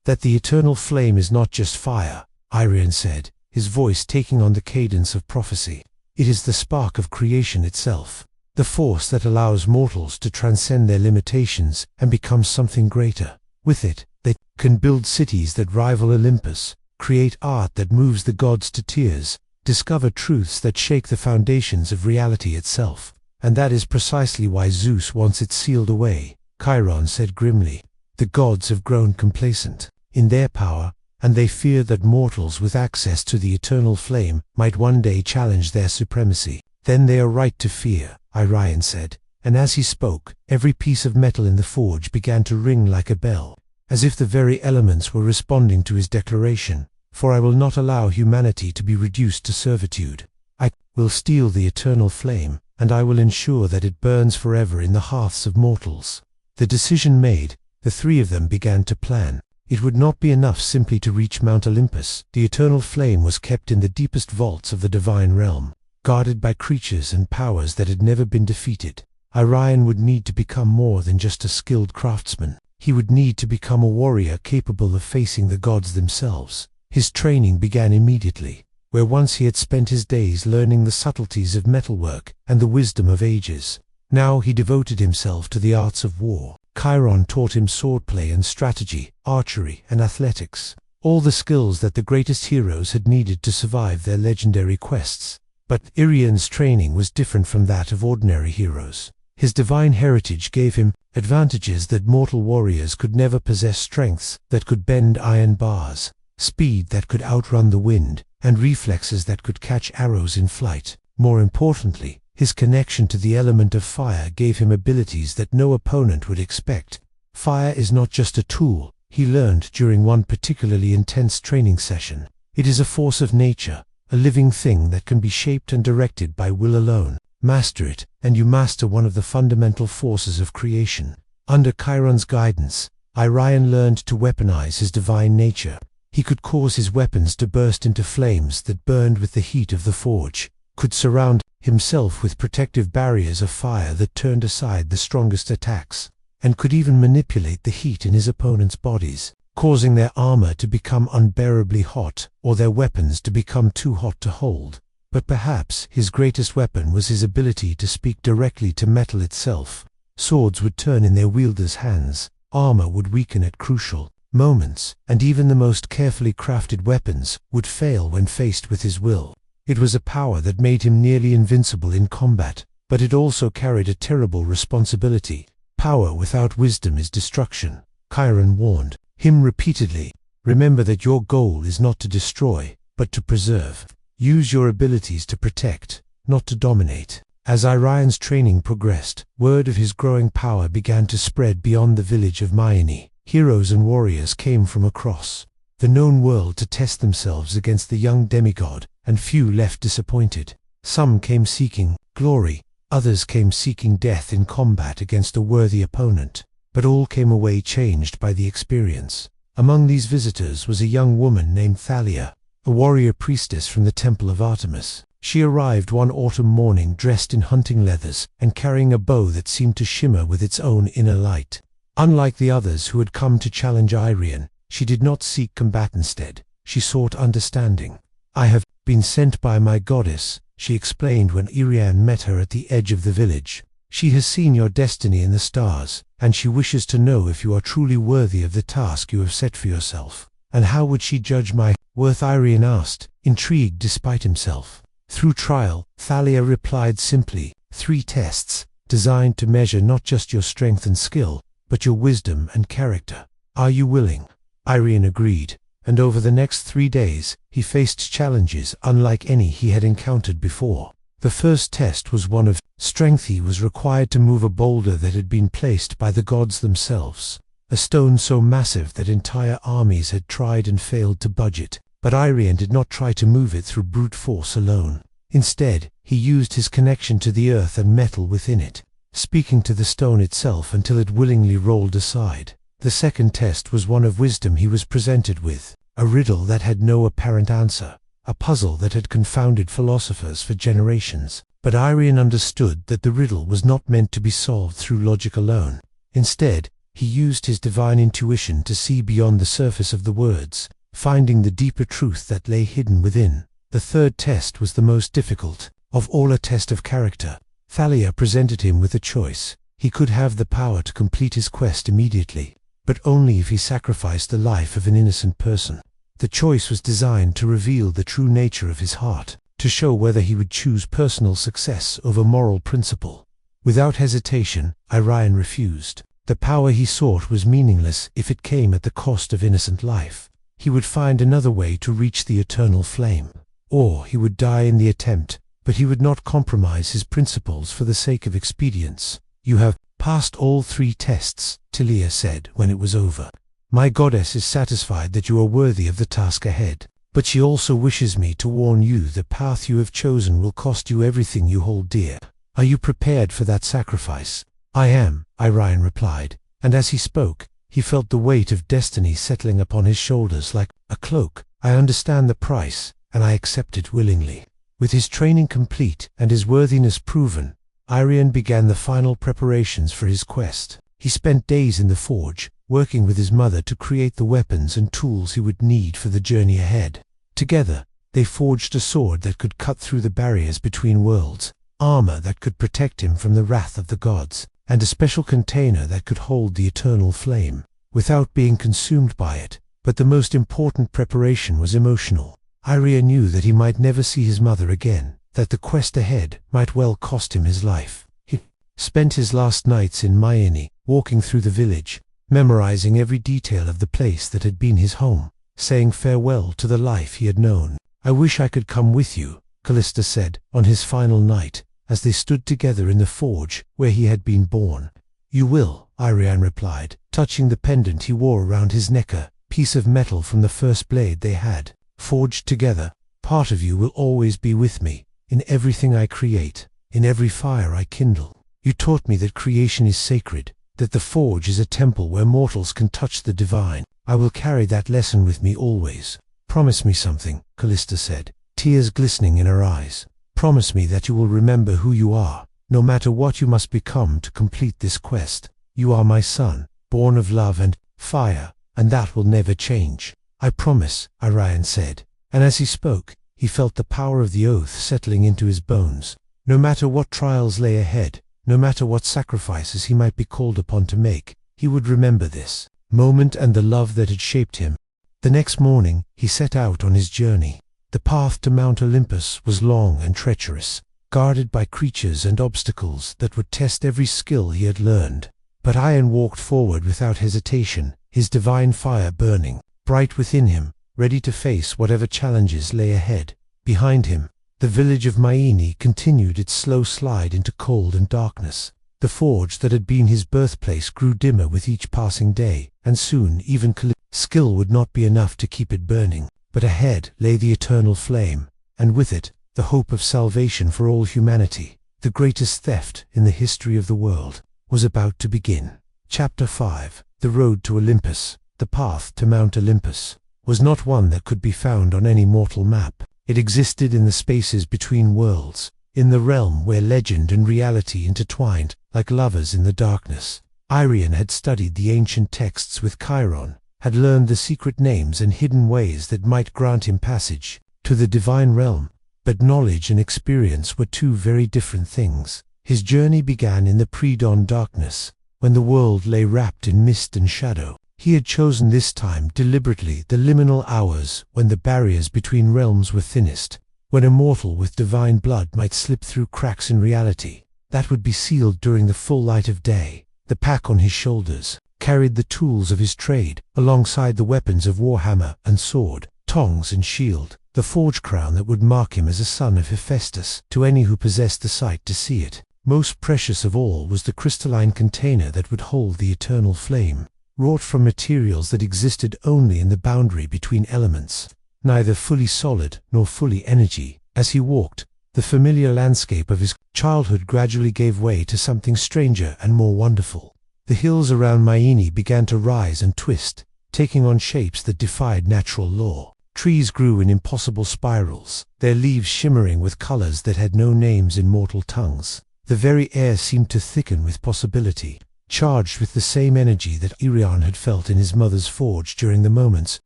That the eternal flame is not just fire, Irian said, his voice taking on the cadence of prophecy. It is the spark of creation itself, the force that allows mortals to transcend their limitations and become something greater. With it, they can build cities that rival Olympus, create art that moves the gods to tears, discover truths that shake the foundations of reality itself. And that is precisely why Zeus wants it sealed away, Chiron said grimly. The gods have grown complacent in their power, and they fear that mortals with access to the eternal flame might one day challenge their supremacy. Then they are right to fear, Orion said, and as he spoke, every piece of metal in the forge began to ring like a bell, as if the very elements were responding to his declaration. For I will not allow humanity to be reduced to servitude. I will steal the eternal flame, and I will ensure that it burns forever in the hearths of mortals. The decision made, the three of them began to plan. It would not be enough simply to reach Mount Olympus. The eternal flame was kept in the deepest vaults of the divine realm, guarded by creatures and powers that had never been defeated. Orion would need to become more than just a skilled craftsman. He would need to become a warrior capable of facing the gods themselves. His training began immediately, where once he had spent his days learning the subtleties of metalwork and the wisdom of ages. Now he devoted himself to the arts of war. Chiron taught him swordplay and strategy, archery and athletics, all the skills that the greatest heroes had needed to survive their legendary quests. But Orion's training was different from that of ordinary heroes. His divine heritage gave him advantages that mortal warriors could never possess: strengths that could bend iron bars, speed that could outrun the wind, and reflexes that could catch arrows in flight. More importantly, his connection to the element of fire gave him abilities that no opponent would expect. Fire is not just a tool, he learned during one particularly intense training session. It is a force of nature, a living thing that can be shaped and directed by will alone. Master it, and you master one of the fundamental forces of creation. Under Chiron's guidance, Orion learned to weaponize his divine nature. He could cause his weapons to burst into flames that burned with the heat of the forge, could surround himself with protective barriers of fire that turned aside the strongest attacks, and could even manipulate the heat in his opponents' bodies, causing their armor to become unbearably hot or their weapons to become too hot to hold. But perhaps his greatest weapon was his ability to speak directly to metal itself. Swords would turn in their wielders' hands, armor would weaken at crucial moments, and even the most carefully crafted weapons would fail when faced with his will. It was a power that made him nearly invincible in combat, but it also carried a terrible responsibility. Power without wisdom is destruction, Chiron warned him repeatedly. Remember that your goal is not to destroy, but to preserve. Use your abilities to protect, not to dominate. As Orion's training progressed, word of his growing power began to spread beyond the village of Myene. Heroes and warriors came from across the known world to test themselves against the young demigod, and few left disappointed. Some came seeking glory, others came seeking death in combat against a worthy opponent, but all came away changed by the experience. Among these visitors was a young woman named Thalia, a warrior priestess from the temple of Artemis. She arrived one autumn morning dressed in hunting leathers and carrying a bow that seemed to shimmer with its own inner light. Unlike the others who had come to challenge Orion, she did not seek combat. Instead, she sought understanding. I have been sent by my goddess, she explained when Orion met her at the edge of the village. She has seen your destiny in the stars, and she wishes to know if you are truly worthy of the task you have set for yourself. And how would she judge my worth? Orion asked, intrigued despite himself. Through trial, Thalia replied simply. 3 tests, designed to measure not just your strength and skill, but your wisdom and character. Are you willing? Orion agreed, and over the next 3 days, he faced challenges unlike any he had encountered before. The first test was one of strength. He was required to move a boulder that had been placed by the gods themselves, a stone so massive that entire armies had tried and failed to budge it. But Orion did not try to move it through brute force alone. Instead, he used his connection to the earth and metal within it, speaking to the stone itself until it willingly rolled aside. The second test was one of wisdom. He was presented with a riddle that had no apparent answer, a puzzle that had confounded philosophers for generations. But Orion understood that the riddle was not meant to be solved through logic alone. Instead, he used his divine intuition to see beyond the surface of the words. finding the deeper truth that lay hidden within. The third test was the most difficult of all, a test of character. Thalia presented him with a choice. He could have the power to complete his quest immediately, but only if he sacrificed the life of an innocent person. The choice was designed to reveal the true nature of his heart, to show whether he would choose personal success over moral principle. Without hesitation, Irian refused. The power he sought was meaningless if it came at the cost of innocent life. He would find another way to reach the eternal flame, or he would die in the attempt, but he would not compromise his principles for the sake of expedience. "You have passed all 3 tests," Talia said when it was over. "My goddess is satisfied that you are worthy of the task ahead, but she also wishes me to warn you the path you have chosen will cost you everything you hold dear. Are you prepared for that sacrifice?" "I am," Irian replied, and as he spoke, he felt the weight of destiny settling upon his shoulders like a cloak. "I understand the price, and I accept it willingly." With his training complete and his worthiness proven, Irian began the final preparations for his quest. He spent days in the forge, working with his mother to create the weapons and tools he would need for the journey ahead. Together, they forged a sword that could cut through the barriers between worlds, armor that could protect him from the wrath of the gods, and a special container that could hold the eternal flame, without being consumed by it. But the most important preparation was emotional. Irian knew that he might never see his mother again, that the quest ahead might well cost him his life. He spent his last nights in Mythology, walking through the village, memorizing every detail of the place that had been his home, saying farewell to the life he had known. "I wish I could come with you," Callista said on his final night, as they stood together in the forge where he had been born. "You will," Irian replied, touching the pendant he wore around his neck, a piece of metal from the first blade they had forged together. "Part of you will always be with me, in everything I create, in every fire I kindle. You taught me that creation is sacred, that the forge is a temple where mortals can touch the divine. I will carry that lesson with me always." "Promise me something," Callista said, tears glistening in her eyes. "Promise me that you will remember who you are, no matter what you must become to complete this quest. You are my son, born of love and fire, and that will never change." "I promise," Irian said, and as he spoke, he felt the power of the oath settling into his bones. No matter what trials lay ahead, no matter what sacrifices he might be called upon to make, he would remember this moment and the love that had shaped him. The next morning, he set out on his journey. The path to Mount Olympus was long and treacherous, guarded by creatures and obstacles that would test every skill he had learned. But Irian walked forward without hesitation, his divine fire burning bright within him, ready to face whatever challenges lay ahead. Behind him, the village of Mythology continued its slow slide into cold and darkness. The forge that had been his birthplace grew dimmer with each passing day, and soon even skill would not be enough to keep it burning. But ahead lay the eternal flame, and with it, the hope of salvation for all humanity. The greatest theft in the history of the world was about to begin. Chapter 5. The Road to Olympus. The path to Mount Olympus was not one that could be found on any mortal map. It existed in the spaces between worlds, in the realm where legend and reality intertwined like lovers in the darkness. Irian had studied the ancient texts with Chiron, had learned the secret names and hidden ways that might grant him passage to the divine realm, but knowledge and experience were two very different things. His journey began in the pre-dawn darkness, when the world lay wrapped in mist and shadow. He had chosen this time deliberately, the liminal hours when the barriers between realms were thinnest, when a mortal with divine blood might slip through cracks in reality that would be sealed during the full light of day. The pack on his shoulders carried the tools of his trade, alongside the weapons of warhammer and sword, tongs and shield, the forge crown that would mark him as a son of Hephaestus to any who possessed the sight to see it. Most precious of all was the crystalline container that would hold the eternal flame, wrought from materials that existed only in the boundary between elements, neither fully solid nor fully energy. As he walked, the familiar landscape of his childhood gradually gave way to something stranger and more wonderful. The hills around Mythology began to rise and twist, taking on shapes that defied natural law. Trees grew in impossible spirals, their leaves shimmering with colors that had no names in mortal tongues. The very air seemed to thicken with possibility, charged with the same energy that Irian had felt in his mother's forge during the moments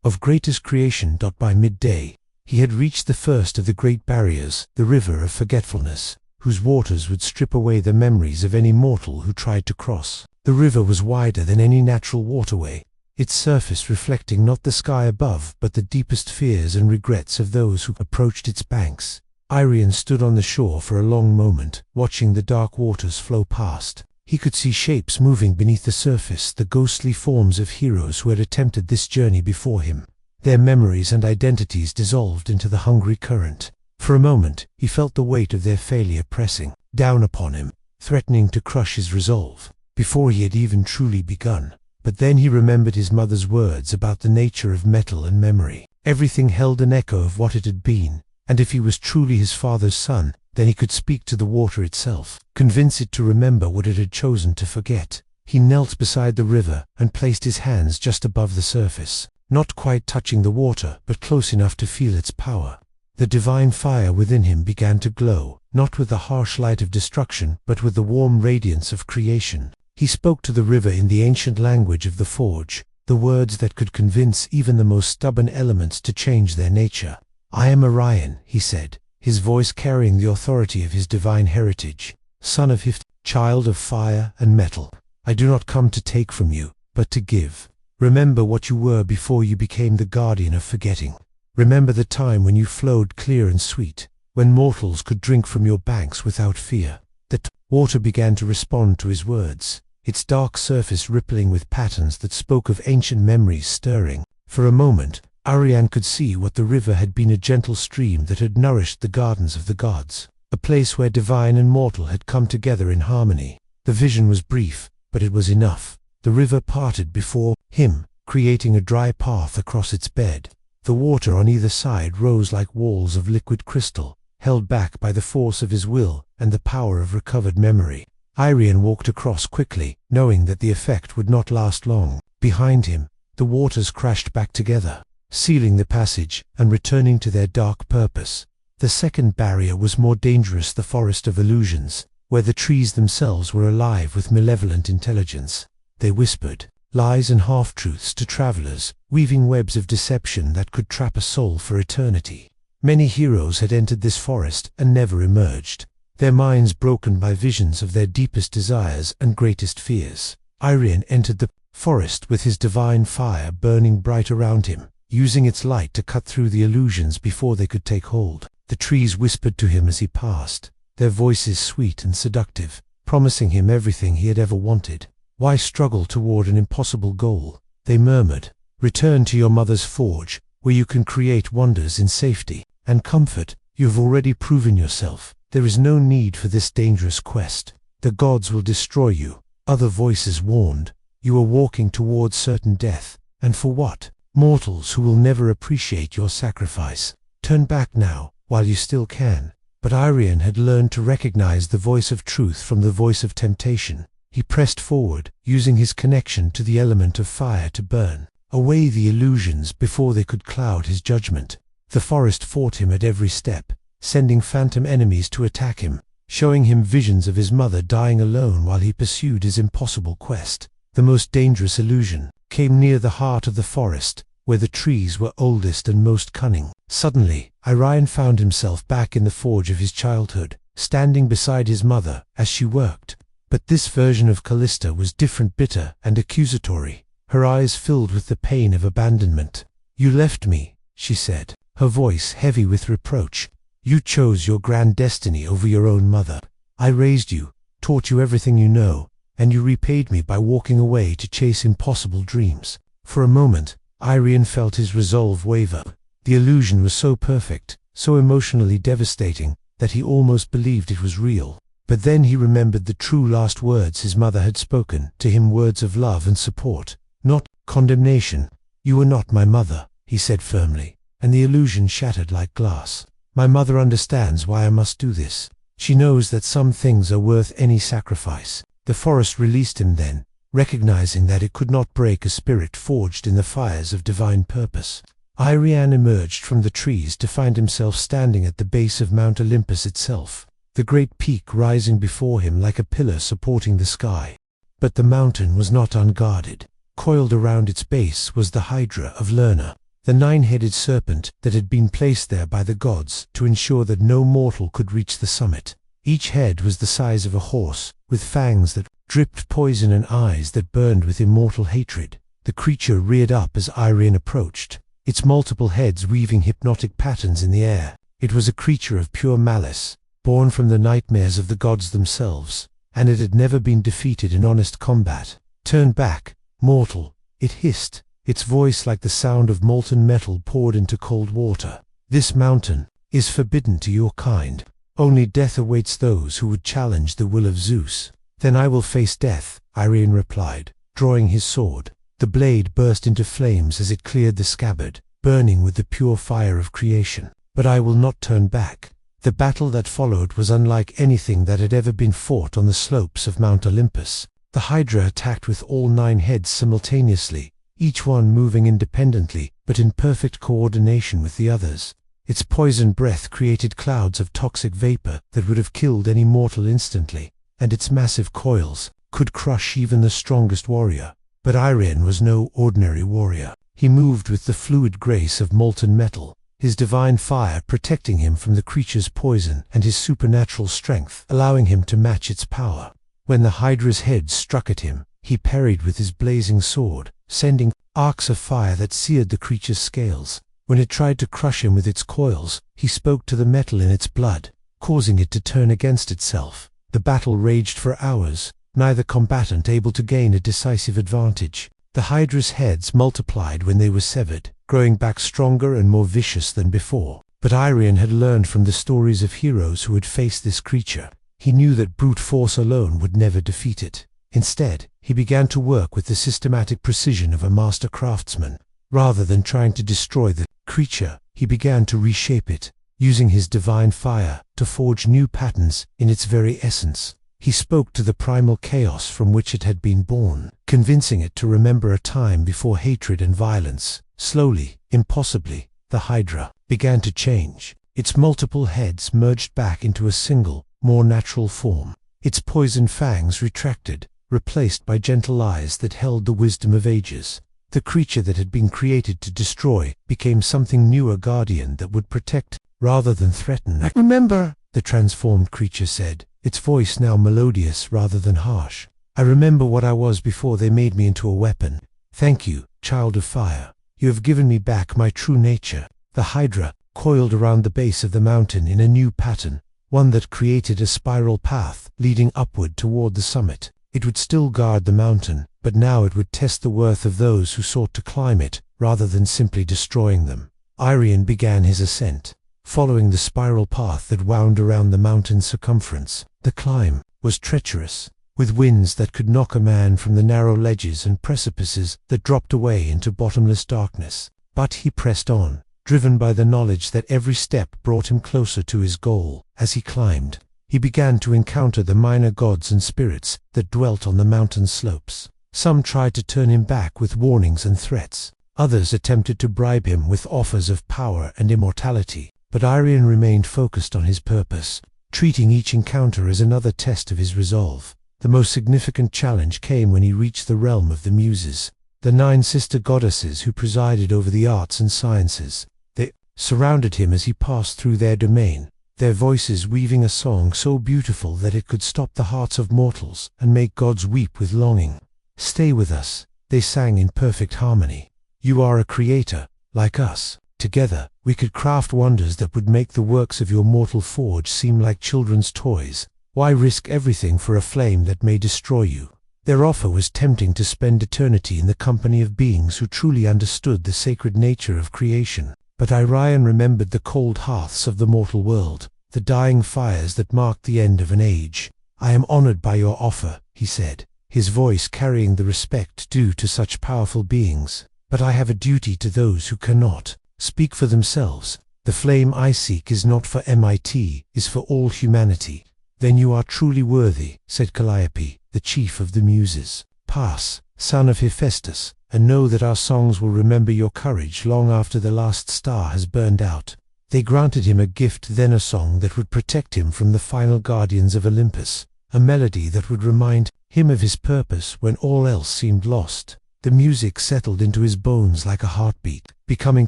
of greatest creation. By midday, he had reached the first of the great barriers, the river of forgetfulness, whose waters would strip away the memories of any mortal who tried to cross. The river was wider than any natural waterway, its surface reflecting not the sky above but the deepest fears and regrets of those who approached its banks. Irian stood on the shore for a long moment, watching the dark waters flow past. He could see shapes moving beneath the surface, the ghostly forms of heroes who had attempted this journey before him. Their memories and identities dissolved into the hungry current. For a moment, he felt the weight of their failure pressing down upon him, threatening to crush his resolve, before he had even truly begun. But then he remembered his mother's words about the nature of metal and memory. Everything held an echo of what it had been, and if he was truly his father's son, then he could speak to the water itself, convince it to remember what it had chosen to forget. He knelt beside the river and placed his hands just above the surface, not quite touching the water, but close enough to feel its power. The divine fire within him began to glow, not with the harsh light of destruction, but with the warm radiance of creation. He spoke to the river in the ancient language of the forge, the words that could convince even the most stubborn elements to change their nature. "I am Orion," he said, his voice carrying the authority of his divine heritage. "Son of Hift, child of fire and metal. I do not come to take from you, but to give. Remember what you were before you became the guardian of forgetting. Remember the time when you flowed clear and sweet, when mortals could drink from your banks without fear." The water began to respond to his words, its dark surface rippling with patterns that spoke of ancient memories stirring. For a moment, Ariane could see what the river had been, a gentle stream that had nourished the gardens of the gods, a place where divine and mortal had come together in harmony. The vision was brief, but it was enough. The river parted before him, creating a dry path across its bed. The water on either side rose like walls of liquid crystal, held back by the force of his will and the power of recovered memory. Irian walked across quickly, knowing that the effect would not last long. Behind him, the waters crashed back together, sealing the passage and returning to their dark purpose. The second barrier was more dangerous, the forest of illusions, where the trees themselves were alive with malevolent intelligence. They whispered lies and half-truths to travelers, weaving webs of deception that could trap a soul for eternity. Many heroes had entered this forest and never emerged, their minds broken by visions of their deepest desires and greatest fears. Irian entered the forest with his divine fire burning bright around him, using its light to cut through the illusions before they could take hold. The trees whispered to him as he passed, their voices sweet and seductive, promising him everything he had ever wanted. "Why struggle toward an impossible goal?" they murmured. "Return to your mother's forge, where you can create wonders in safety and comfort. You have already proven yourself. There is no need for this dangerous quest. The gods will destroy you." Other voices warned, "You are walking towards certain death, and for what? Mortals who will never appreciate your sacrifice. Turn back now, while you still can." But Irian had learned to recognize the voice of truth from the voice of temptation. He pressed forward, using his connection to the element of fire to burn away the illusions before they could cloud his judgment. The forest fought him at every step, sending phantom enemies to attack him, showing him visions of his mother dying alone while he pursued his impossible quest. The most dangerous illusion came near the heart of the forest, where the trees were oldest and most cunning. Suddenly, Irian found himself back in the forge of his childhood, standing beside his mother as she worked. But this version of Callista was different, bitter and accusatory, her eyes filled with the pain of abandonment. "You left me," she said, her voice heavy with reproach. "You chose your grand destiny over your own mother. I raised you, taught you everything you know, and you repaid me by walking away to chase impossible dreams." For a moment, Irian felt his resolve waver. The illusion was so perfect, so emotionally devastating, that he almost believed it was real. But then he remembered the true last words his mother had spoken to him, words of love and support, not condemnation. "You are not my mother," he said firmly, and the illusion shattered like glass. "My mother understands why I must do this. She knows that some things are worth any sacrifice." The forest released him then, recognizing that it could not break a spirit forged in the fires of divine purpose. Irian emerged from the trees to find himself standing at the base of Mount Olympus itself, the great peak rising before him like a pillar supporting the sky. But the mountain was not unguarded. Coiled around its base was the Hydra of Lerna, the nine-headed serpent that had been placed there by the gods to ensure that no mortal could reach the summit. Each head was the size of a horse, with fangs that dripped poison and eyes that burned with immortal hatred. The creature reared up as Irene approached, its multiple heads weaving hypnotic patterns in the air. It was a creature of pure malice, born from the nightmares of the gods themselves, and it had never been defeated in honest combat. "Turn back, mortal," it hissed, its voice like the sound of molten metal poured into cold water. "This mountain is forbidden to your kind. Only death awaits those who would challenge the will of Zeus." "Then I will face death," Irene replied, drawing his sword. The blade burst into flames as it cleared the scabbard, burning with the pure fire of creation. "But I will not turn back." The battle that followed was unlike anything that had ever been fought on the slopes of Mount Olympus. The Hydra attacked with all 9 heads simultaneously, each one moving independently, but in perfect coordination with the others. Its poison breath created clouds of toxic vapor that would have killed any mortal instantly, and its massive coils could crush even the strongest warrior. But Irene was no ordinary warrior. He moved with the fluid grace of molten metal, his divine fire protecting him from the creature's poison and his supernatural strength allowing him to match its power. When the Hydra's head struck at him, he parried with his blazing sword, sending arcs of fire that seared the creature's scales. When it tried to crush him with its coils, he spoke to the metal in its blood, causing it to turn against itself. The battle raged for hours, neither combatant able to gain a decisive advantage. The Hydra's heads multiplied when they were severed, growing back stronger and more vicious than before. But Irene had learned from the stories of heroes who had faced this creature. He knew that brute force alone would never defeat it. Instead, he began to work with the systematic precision of a master craftsman. Rather than trying to destroy the creature, he began to reshape it, using his divine fire to forge new patterns in its very essence. He spoke to the primal chaos from which it had been born, convincing it to remember a time before hatred and violence. Slowly, impossibly, the Hydra began to change. Its multiple heads merged back into a single, more natural form. Its poison fangs retracted, replaced by gentle eyes that held the wisdom of ages. The creature that had been created to destroy became something new, a guardian that would protect rather than threaten. "I remember," the transformed creature said, its voice now melodious rather than harsh. "I remember what I was before they made me into a weapon. Thank you, child of fire. You have given me back my true nature." The Hydra coiled around the base of the mountain in a new pattern, one that created a spiral path leading upward toward the summit. It would still guard the mountain, but now it would test the worth of those who sought to climb it, rather than simply destroying them. Irene began his ascent, following the spiral path that wound around the mountain's circumference. The climb was treacherous, with winds that could knock a man from the narrow ledges and precipices that dropped away into bottomless darkness. But he pressed on, driven by the knowledge that every step brought him closer to his goal. As he climbed, he began to encounter the minor gods and spirits that dwelt on the mountain slopes. Some tried to turn him back with warnings and threats. Others attempted to bribe him with offers of power and immortality. But Irene remained focused on his purpose, treating each encounter as another test of his resolve. The most significant challenge came when he reached the realm of the Muses, the 9 sister goddesses who presided over the arts and sciences. They surrounded him as he passed through their domain, their voices weaving a song so beautiful that it could stop the hearts of mortals and make gods weep with longing. "Stay with us," they sang in perfect harmony. "You are a creator, like us. Together, we could craft wonders that would make the works of your mortal forge seem like children's toys. Why risk everything for a flame that may destroy you?" Their offer was tempting, to spend eternity in the company of beings who truly understood the sacred nature of creation. But Irene remembered the cold hearths of the mortal world, the dying fires that marked the end of an age. "I am honored by your offer," he said, his voice carrying the respect due to such powerful beings. "But I have a duty to those who cannot speak for themselves. The flame I seek is not for MIT, is for all humanity." "Then you are truly worthy," said Calliope, the chief of the Muses. "Pass, son of Hephaestus, and know that our songs will remember your courage long after the last star has burned out." They granted him a gift, then a song that would protect him from the final guardians of Olympus, a melody that would remind him of his purpose when all else seemed lost. The music settled into his bones like a heartbeat, becoming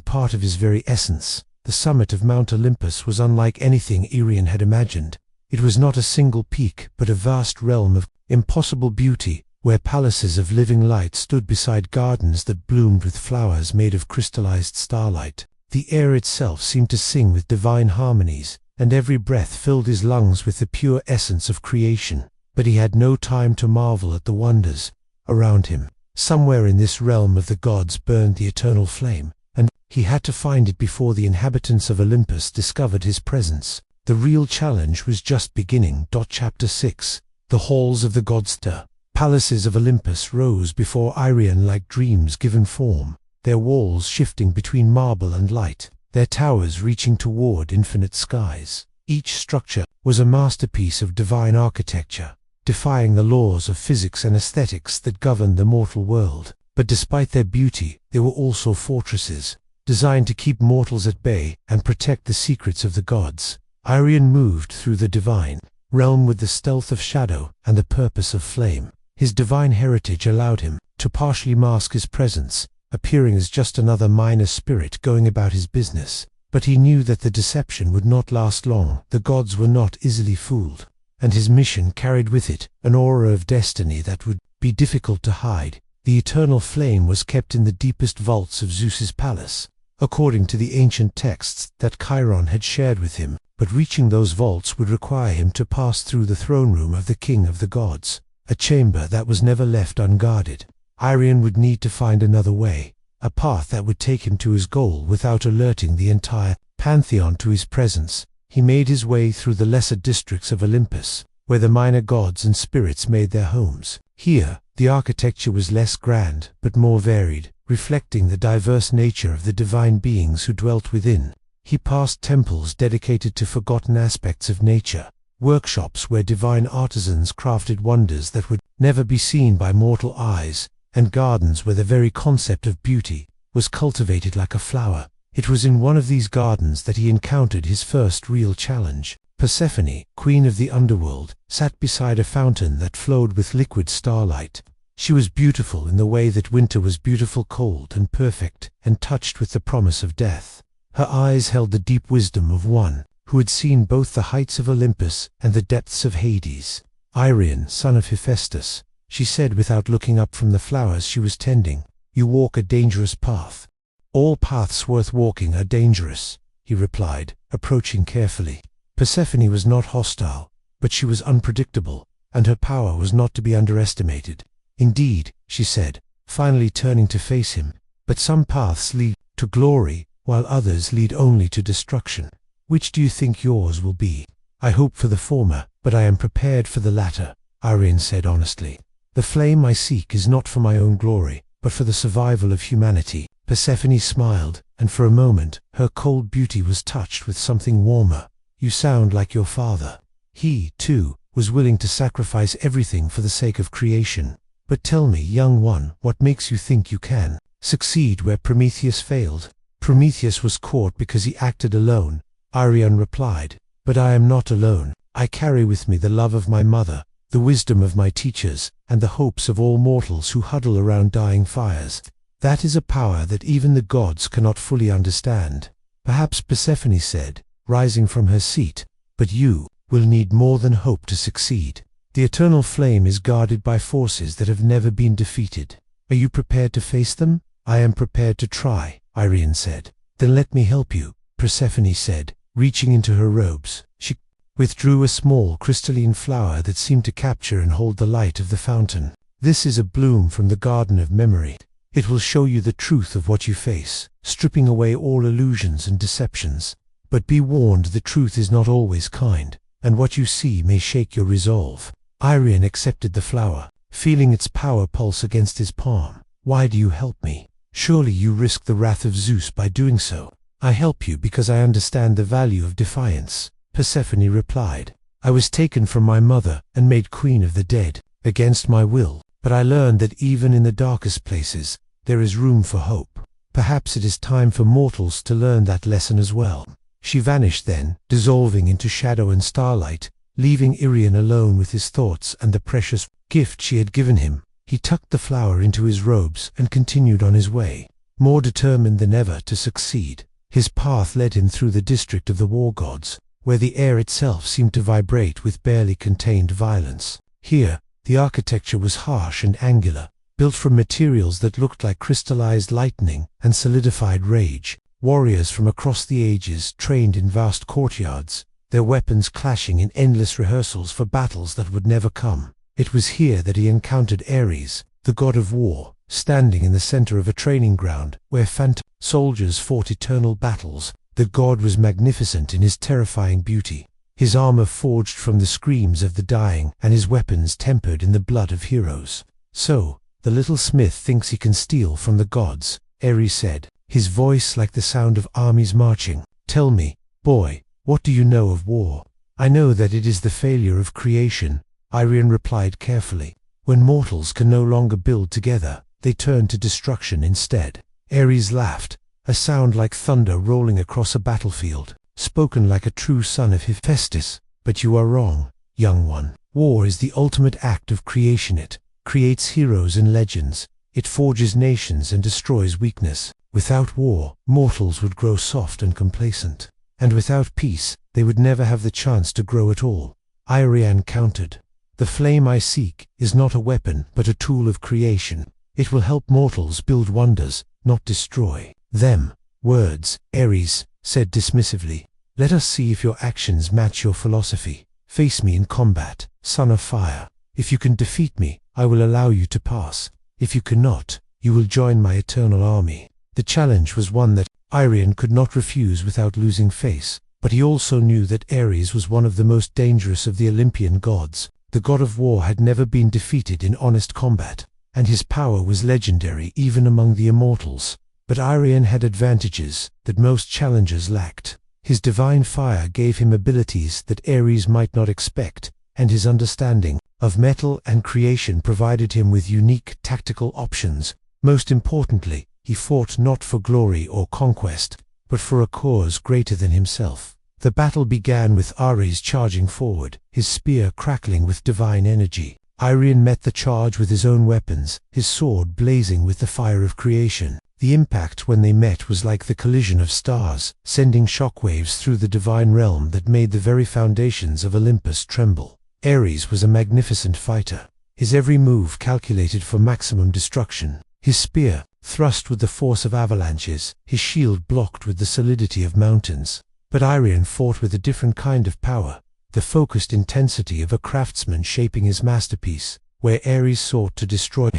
part of his very essence. The summit of Mount Olympus was unlike anything Arion had imagined. It was not a single peak, but a vast realm of impossible beauty, where palaces of living light stood beside gardens that bloomed with flowers made of crystallized starlight. The air itself seemed to sing with divine harmonies, and every breath filled his lungs with the pure essence of creation. But he had no time to marvel at the wonders around him. Somewhere in this realm of the gods burned the eternal flame, and he had to find it before the inhabitants of Olympus discovered his presence. The real challenge was just beginning. Chapter 6. The halls of the gods. The palaces of Olympus rose before Arion like dreams given form, their walls shifting between marble and light, their towers reaching toward infinite skies. Each structure was a masterpiece of divine architecture, defying the laws of physics and aesthetics that governed the mortal world. But despite their beauty, they were also fortresses, designed to keep mortals at bay and protect the secrets of the gods. Arion moved through the divine realm with the stealth of shadow and the purpose of flame. His divine heritage allowed him to partially mask his presence, appearing as just another minor spirit going about his business. But he knew that the deception would not last long. The gods were not easily fooled, and his mission carried with it an aura of destiny that would be difficult to hide. The eternal flame was kept in the deepest vaults of Zeus's palace, according to the ancient texts that Chiron had shared with him, but reaching those vaults would require him to pass through the throne room of the king of the gods, a chamber that was never left unguarded. Arion would need to find another way, a path that would take him to his goal without alerting the entire pantheon to his presence. He made his way through the lesser districts of Olympus, where the minor gods and spirits made their homes. Here, the architecture was less grand, but more varied, reflecting the diverse nature of the divine beings who dwelt within. He passed temples dedicated to forgotten aspects of nature, workshops where divine artisans crafted wonders that would never be seen by mortal eyes, and gardens where the very concept of beauty was cultivated like a flower. It was in one of these gardens that he encountered his first real challenge. Persephone, queen of the underworld, sat beside a fountain that flowed with liquid starlight. She was beautiful in the way that winter was beautiful, cold and perfect, and touched with the promise of death. Her eyes held the deep wisdom of one who had seen both the heights of Olympus and the depths of Hades. "Arion, son of Hephaestus," she said without looking up from the flowers she was tending, "you walk a dangerous path." "All paths worth walking are dangerous," he replied, approaching carefully. Persephone was not hostile, but she was unpredictable, and her power was not to be underestimated. "Indeed," she said, finally turning to face him, "but some paths lead to glory, while others lead only to destruction. Which do you think yours will be?" "I hope for the former, but I am prepared for the latter," Arion said honestly. "The flame I seek is not for my own glory, but for the survival of humanity." Persephone smiled, and for a moment her cold beauty was touched with something warmer. "You sound like your father. He, too, was willing to sacrifice everything for the sake of creation. But tell me, young one, what makes you think you can succeed where Prometheus failed?" "Prometheus was caught because he acted alone," Arion replied. "But I am not alone. I carry with me the love of my mother, the wisdom of my teachers, and the hopes of all mortals who huddle around dying fires. That is a power that even the gods cannot fully understand." "Perhaps," Persephone said, rising from her seat, "but you will need more than hope to succeed. The eternal flame is guarded by forces that have never been defeated. Are you prepared to face them?" "I am prepared to try," Arion said. "Then let me help you," Persephone said, reaching into her robes. She withdrew a small crystalline flower that seemed to capture and hold the light of the fountain. "This is a bloom from the garden of memory. It will show you the truth of what you face, stripping away all illusions and deceptions. But be warned, the truth is not always kind, and what you see may shake your resolve." Arion accepted the flower, feeling its power pulse against his palm. "Why do you help me? Surely you risk the wrath of Zeus by doing so." "I help you because I understand the value of defiance," Persephone replied. "I was taken from my mother and made queen of the dead, against my will, but I learned that even in the darkest places, there is room for hope. Perhaps it is time for mortals to learn that lesson as well." She vanished then, dissolving into shadow and starlight, leaving Arion alone with his thoughts and the precious gift she had given him. He tucked the flower into his robes and continued on his way. more determined than ever to succeed. His path led him through the district of the war gods, where the air itself seemed to vibrate with barely contained violence. Here, the architecture was harsh and angular, built from materials that looked like crystallized lightning and solidified rage. Warriors from across the ages trained in vast courtyards, their weapons clashing in endless rehearsals for battles that would never come. It was here that he encountered Ares, the god of war, standing in the center of a training ground where phantom soldiers fought eternal battles. The god was magnificent in his terrifying beauty, his armor forged from the screams of the dying and his weapons tempered in the blood of heroes. "So, the little smith thinks he can steal from the gods," Ares said, his voice like the sound of armies marching. "Tell me, boy, what do you know of war?" "I know that it is the failure of creation," Irion replied carefully. "When mortals can no longer build together, they turn to destruction instead." Ares laughed, a sound like thunder rolling across a battlefield, spoken like a true son of Hephaestus. "But you are wrong, young one. War is the ultimate act of creation. It creates heroes and legends. It forges nations and destroys weakness. Without war, mortals would grow soft and complacent. And without peace, they would never have the chance to grow at all." Irion countered. "The flame I seek is not a weapon, but a tool of creation. It will help mortals build wonders, not destroy them." "Words," Ares said dismissively. "Let us see if your actions match your philosophy. Face me in combat, son of fire. If you can defeat me, I will allow you to pass. If you cannot, you will join my eternal army." The challenge was one that Irion could not refuse without losing face, but he also knew that Ares was one of the most dangerous of the Olympian gods. The god of war had never been defeated in honest combat, and his power was legendary even among the immortals. But Irion had advantages that most challengers lacked. His divine fire gave him abilities that Ares might not expect, and his understanding of metal and creation provided him with unique tactical options. Most importantly, he fought not for glory or conquest, but for a cause greater than himself. The battle began with Ares charging forward, his spear crackling with divine energy. Irion met the charge with his own weapons, his sword blazing with the fire of creation. The impact when they met was like the collision of stars, sending shockwaves through the divine realm that made the very foundations of Olympus tremble. Ares was a magnificent fighter, his every move calculated for maximum destruction. His spear thrust with the force of avalanches, his shield blocked with the solidity of mountains. But Irion fought with a different kind of power, the focused intensity of a craftsman shaping his masterpiece. Where Ares sought to destroy,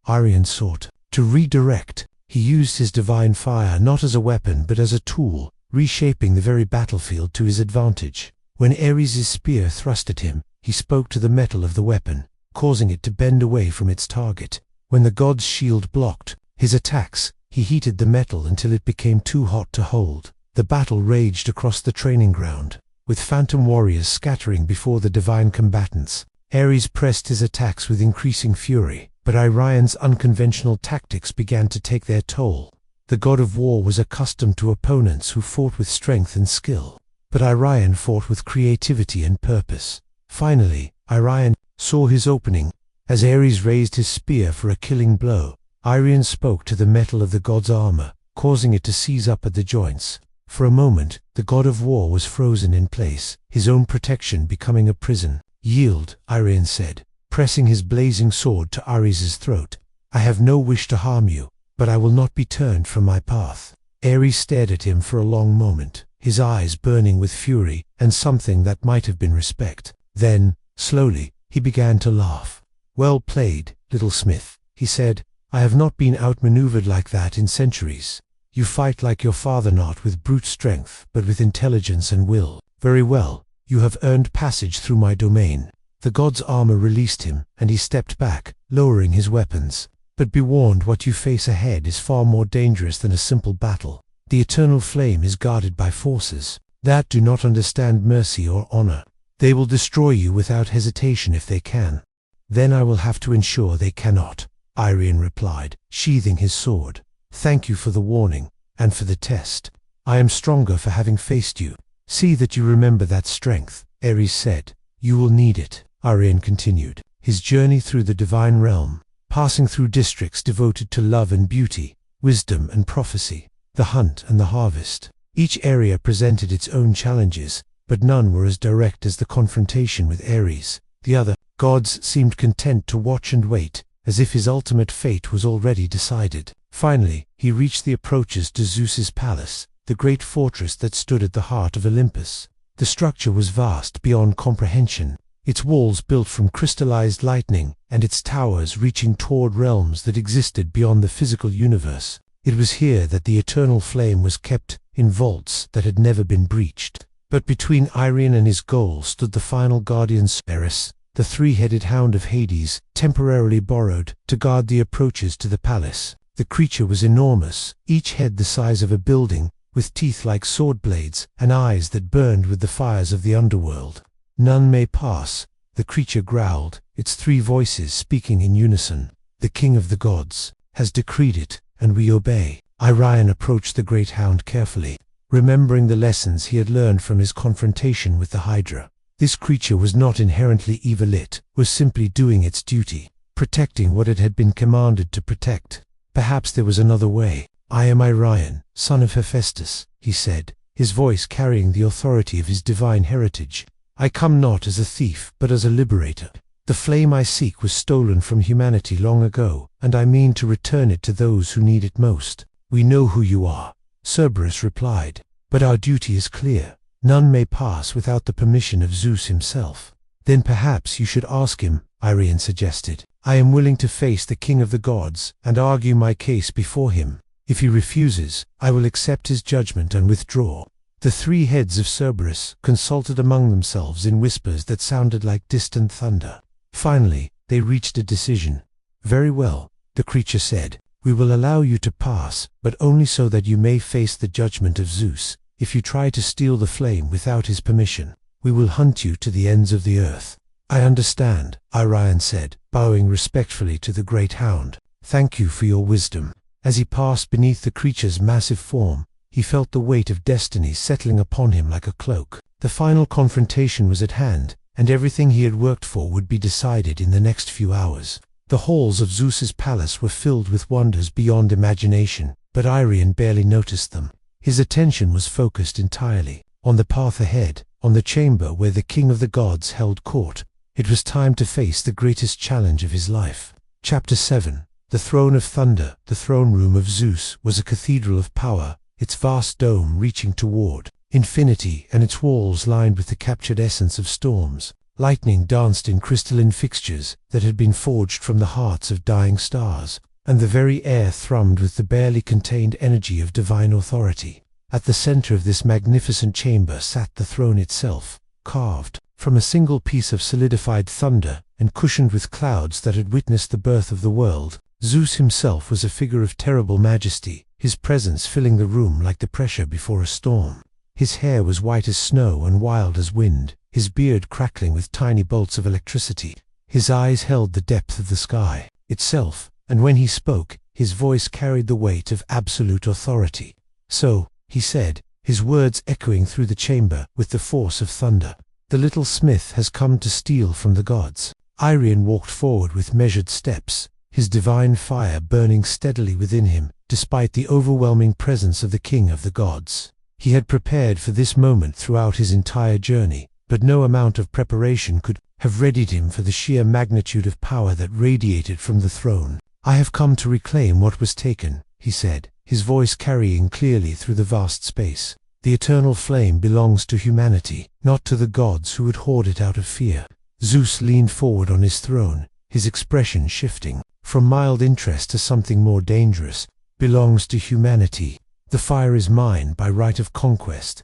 Irion sought to redirect. He used his divine fire not as a weapon but as a tool, reshaping the very battlefield to his advantage. When Ares' spear thrust at him, he spoke to the metal of the weapon, causing it to bend away from its target. When the god's shield blocked his attacks, he heated the metal until it became too hot to hold. The battle raged across the training ground, with phantom warriors scattering before the divine combatants. Ares pressed his attacks with increasing fury, but Irion's unconventional tactics began to take their toll. The god of war was accustomed to opponents who fought with strength and skill, but Irion fought with creativity and purpose. Finally, Irion saw his opening. As Ares raised his spear for a killing blow, Irion spoke to the metal of the god's armor, causing it to seize up at the joints. For a moment, the god of war was frozen in place, his own protection becoming a prison. "Yield," Irion said, pressing his blazing sword to Ares' throat. "I have no wish to harm you, but I will not be turned from my path." Ares stared at him for a long moment, his eyes burning with fury and something that might have been respect. Then, slowly, he began to laugh. "Well played, little smith," he said. "I have not been outmaneuvered like that in centuries. You fight like your father, not with brute strength, but with intelligence and will. Very well, you have earned passage through my domain." The god's armor released him, and he stepped back, lowering his weapons. "But be warned, what you face ahead is far more dangerous than a simple battle. The eternal flame is guarded by forces that do not understand mercy or honor. They will destroy you without hesitation if they can." "Then I will have to ensure they cannot," Irion replied, sheathing his sword. "Thank you for the warning, and for the test. I am stronger for having faced you. See that you remember that strength," Ares said. "You will need it." Irion continued his journey through the divine realm, passing through districts devoted to love and beauty, wisdom and prophecy, the hunt and the harvest. Each area presented its own challenges, but none were as direct as the confrontation with Ares. The other gods seemed content to watch and wait, as if his ultimate fate was already decided. Finally, he reached the approaches to Zeus's palace, the great fortress that stood at the heart of Olympus. The structure was vast beyond comprehension, its walls built from crystallized lightning, and its towers reaching toward realms that existed beyond the physical universe. It was here that the eternal flame was kept, in vaults that had never been breached. But between Irion and his goal stood the final guardian, Eris, the three-headed hound of Hades, temporarily borrowed to guard the approaches to the palace. The creature was enormous, each head the size of a building, with teeth like sword blades and eyes that burned with the fires of the underworld. "None may pass," the creature growled, its three voices speaking in unison. "The king of the gods has decreed it, and we obey." Irion approached the great hound carefully, remembering the lessons he had learned from his confrontation with the Hydra. This creature was not inherently evil, it was simply doing its duty, protecting what it had been commanded to protect. Perhaps there was another way. "I am Irion, son of Hephaestus," he said, his voice carrying the authority of his divine heritage. "I come not as a thief, but as a liberator. The flame I seek was stolen from humanity long ago, and I mean to return it to those who need it most." "We know who you are," Cerberus replied, "but our duty is clear. None may pass without the permission of Zeus himself." "Then perhaps you should ask him," Irion suggested. "I am willing to face the king of the gods and argue my case before him. If he refuses, I will accept his judgment and withdraw." The three heads of Cerberus consulted among themselves in whispers that sounded like distant thunder. Finally, they reached a decision. "Very well," the creature said. "We will allow you to pass, but only so that you may face the judgment of Zeus. If you try to steal the flame without his permission, we will hunt you to the ends of the earth." "I understand," Irion said, bowing respectfully to the great hound. "Thank you for your wisdom." As he passed beneath the creature's massive form, he felt the weight of destiny settling upon him like a cloak. The final confrontation was at hand, and everything he had worked for would be decided in the next few hours. The halls of Zeus's palace were filled with wonders beyond imagination, but Irion barely noticed them. His attention was focused entirely on the path ahead, on the chamber where the king of the gods held court. It was time to face the greatest challenge of his life. Chapter 7. The Throne of Thunder. The throne room of Zeus was a cathedral of power, its vast dome reaching toward infinity and its walls lined with the captured essence of storms. Lightning danced in crystalline fixtures that had been forged from the hearts of dying stars, and the very air thrummed with the barely contained energy of divine authority. At the center of this magnificent chamber sat the throne itself, carved from a single piece of solidified thunder and cushioned with clouds that had witnessed the birth of the world. Zeus himself was a figure of terrible majesty, his presence filling the room like the pressure before a storm. His hair was white as snow and wild as wind, his beard crackling with tiny bolts of electricity. His eyes held the depth of the sky itself, and when he spoke, his voice carried the weight of absolute authority. "So," he said, his words echoing through the chamber with the force of thunder, "the little smith has come to steal from the gods." Irion walked forward with measured steps, his divine fire burning steadily within him, despite the overwhelming presence of the king of the gods. He had prepared for this moment throughout his entire journey, but no amount of preparation could have readied him for the sheer magnitude of power that radiated from the throne. "I have come to reclaim what was taken," he said, his voice carrying clearly through the vast space. "The eternal flame belongs to humanity, not to the gods who would hoard it out of fear." Zeus leaned forward on his throne, his expression shifting from mild interest to something more dangerous. "Belongs to humanity. The fire is mine by right of conquest,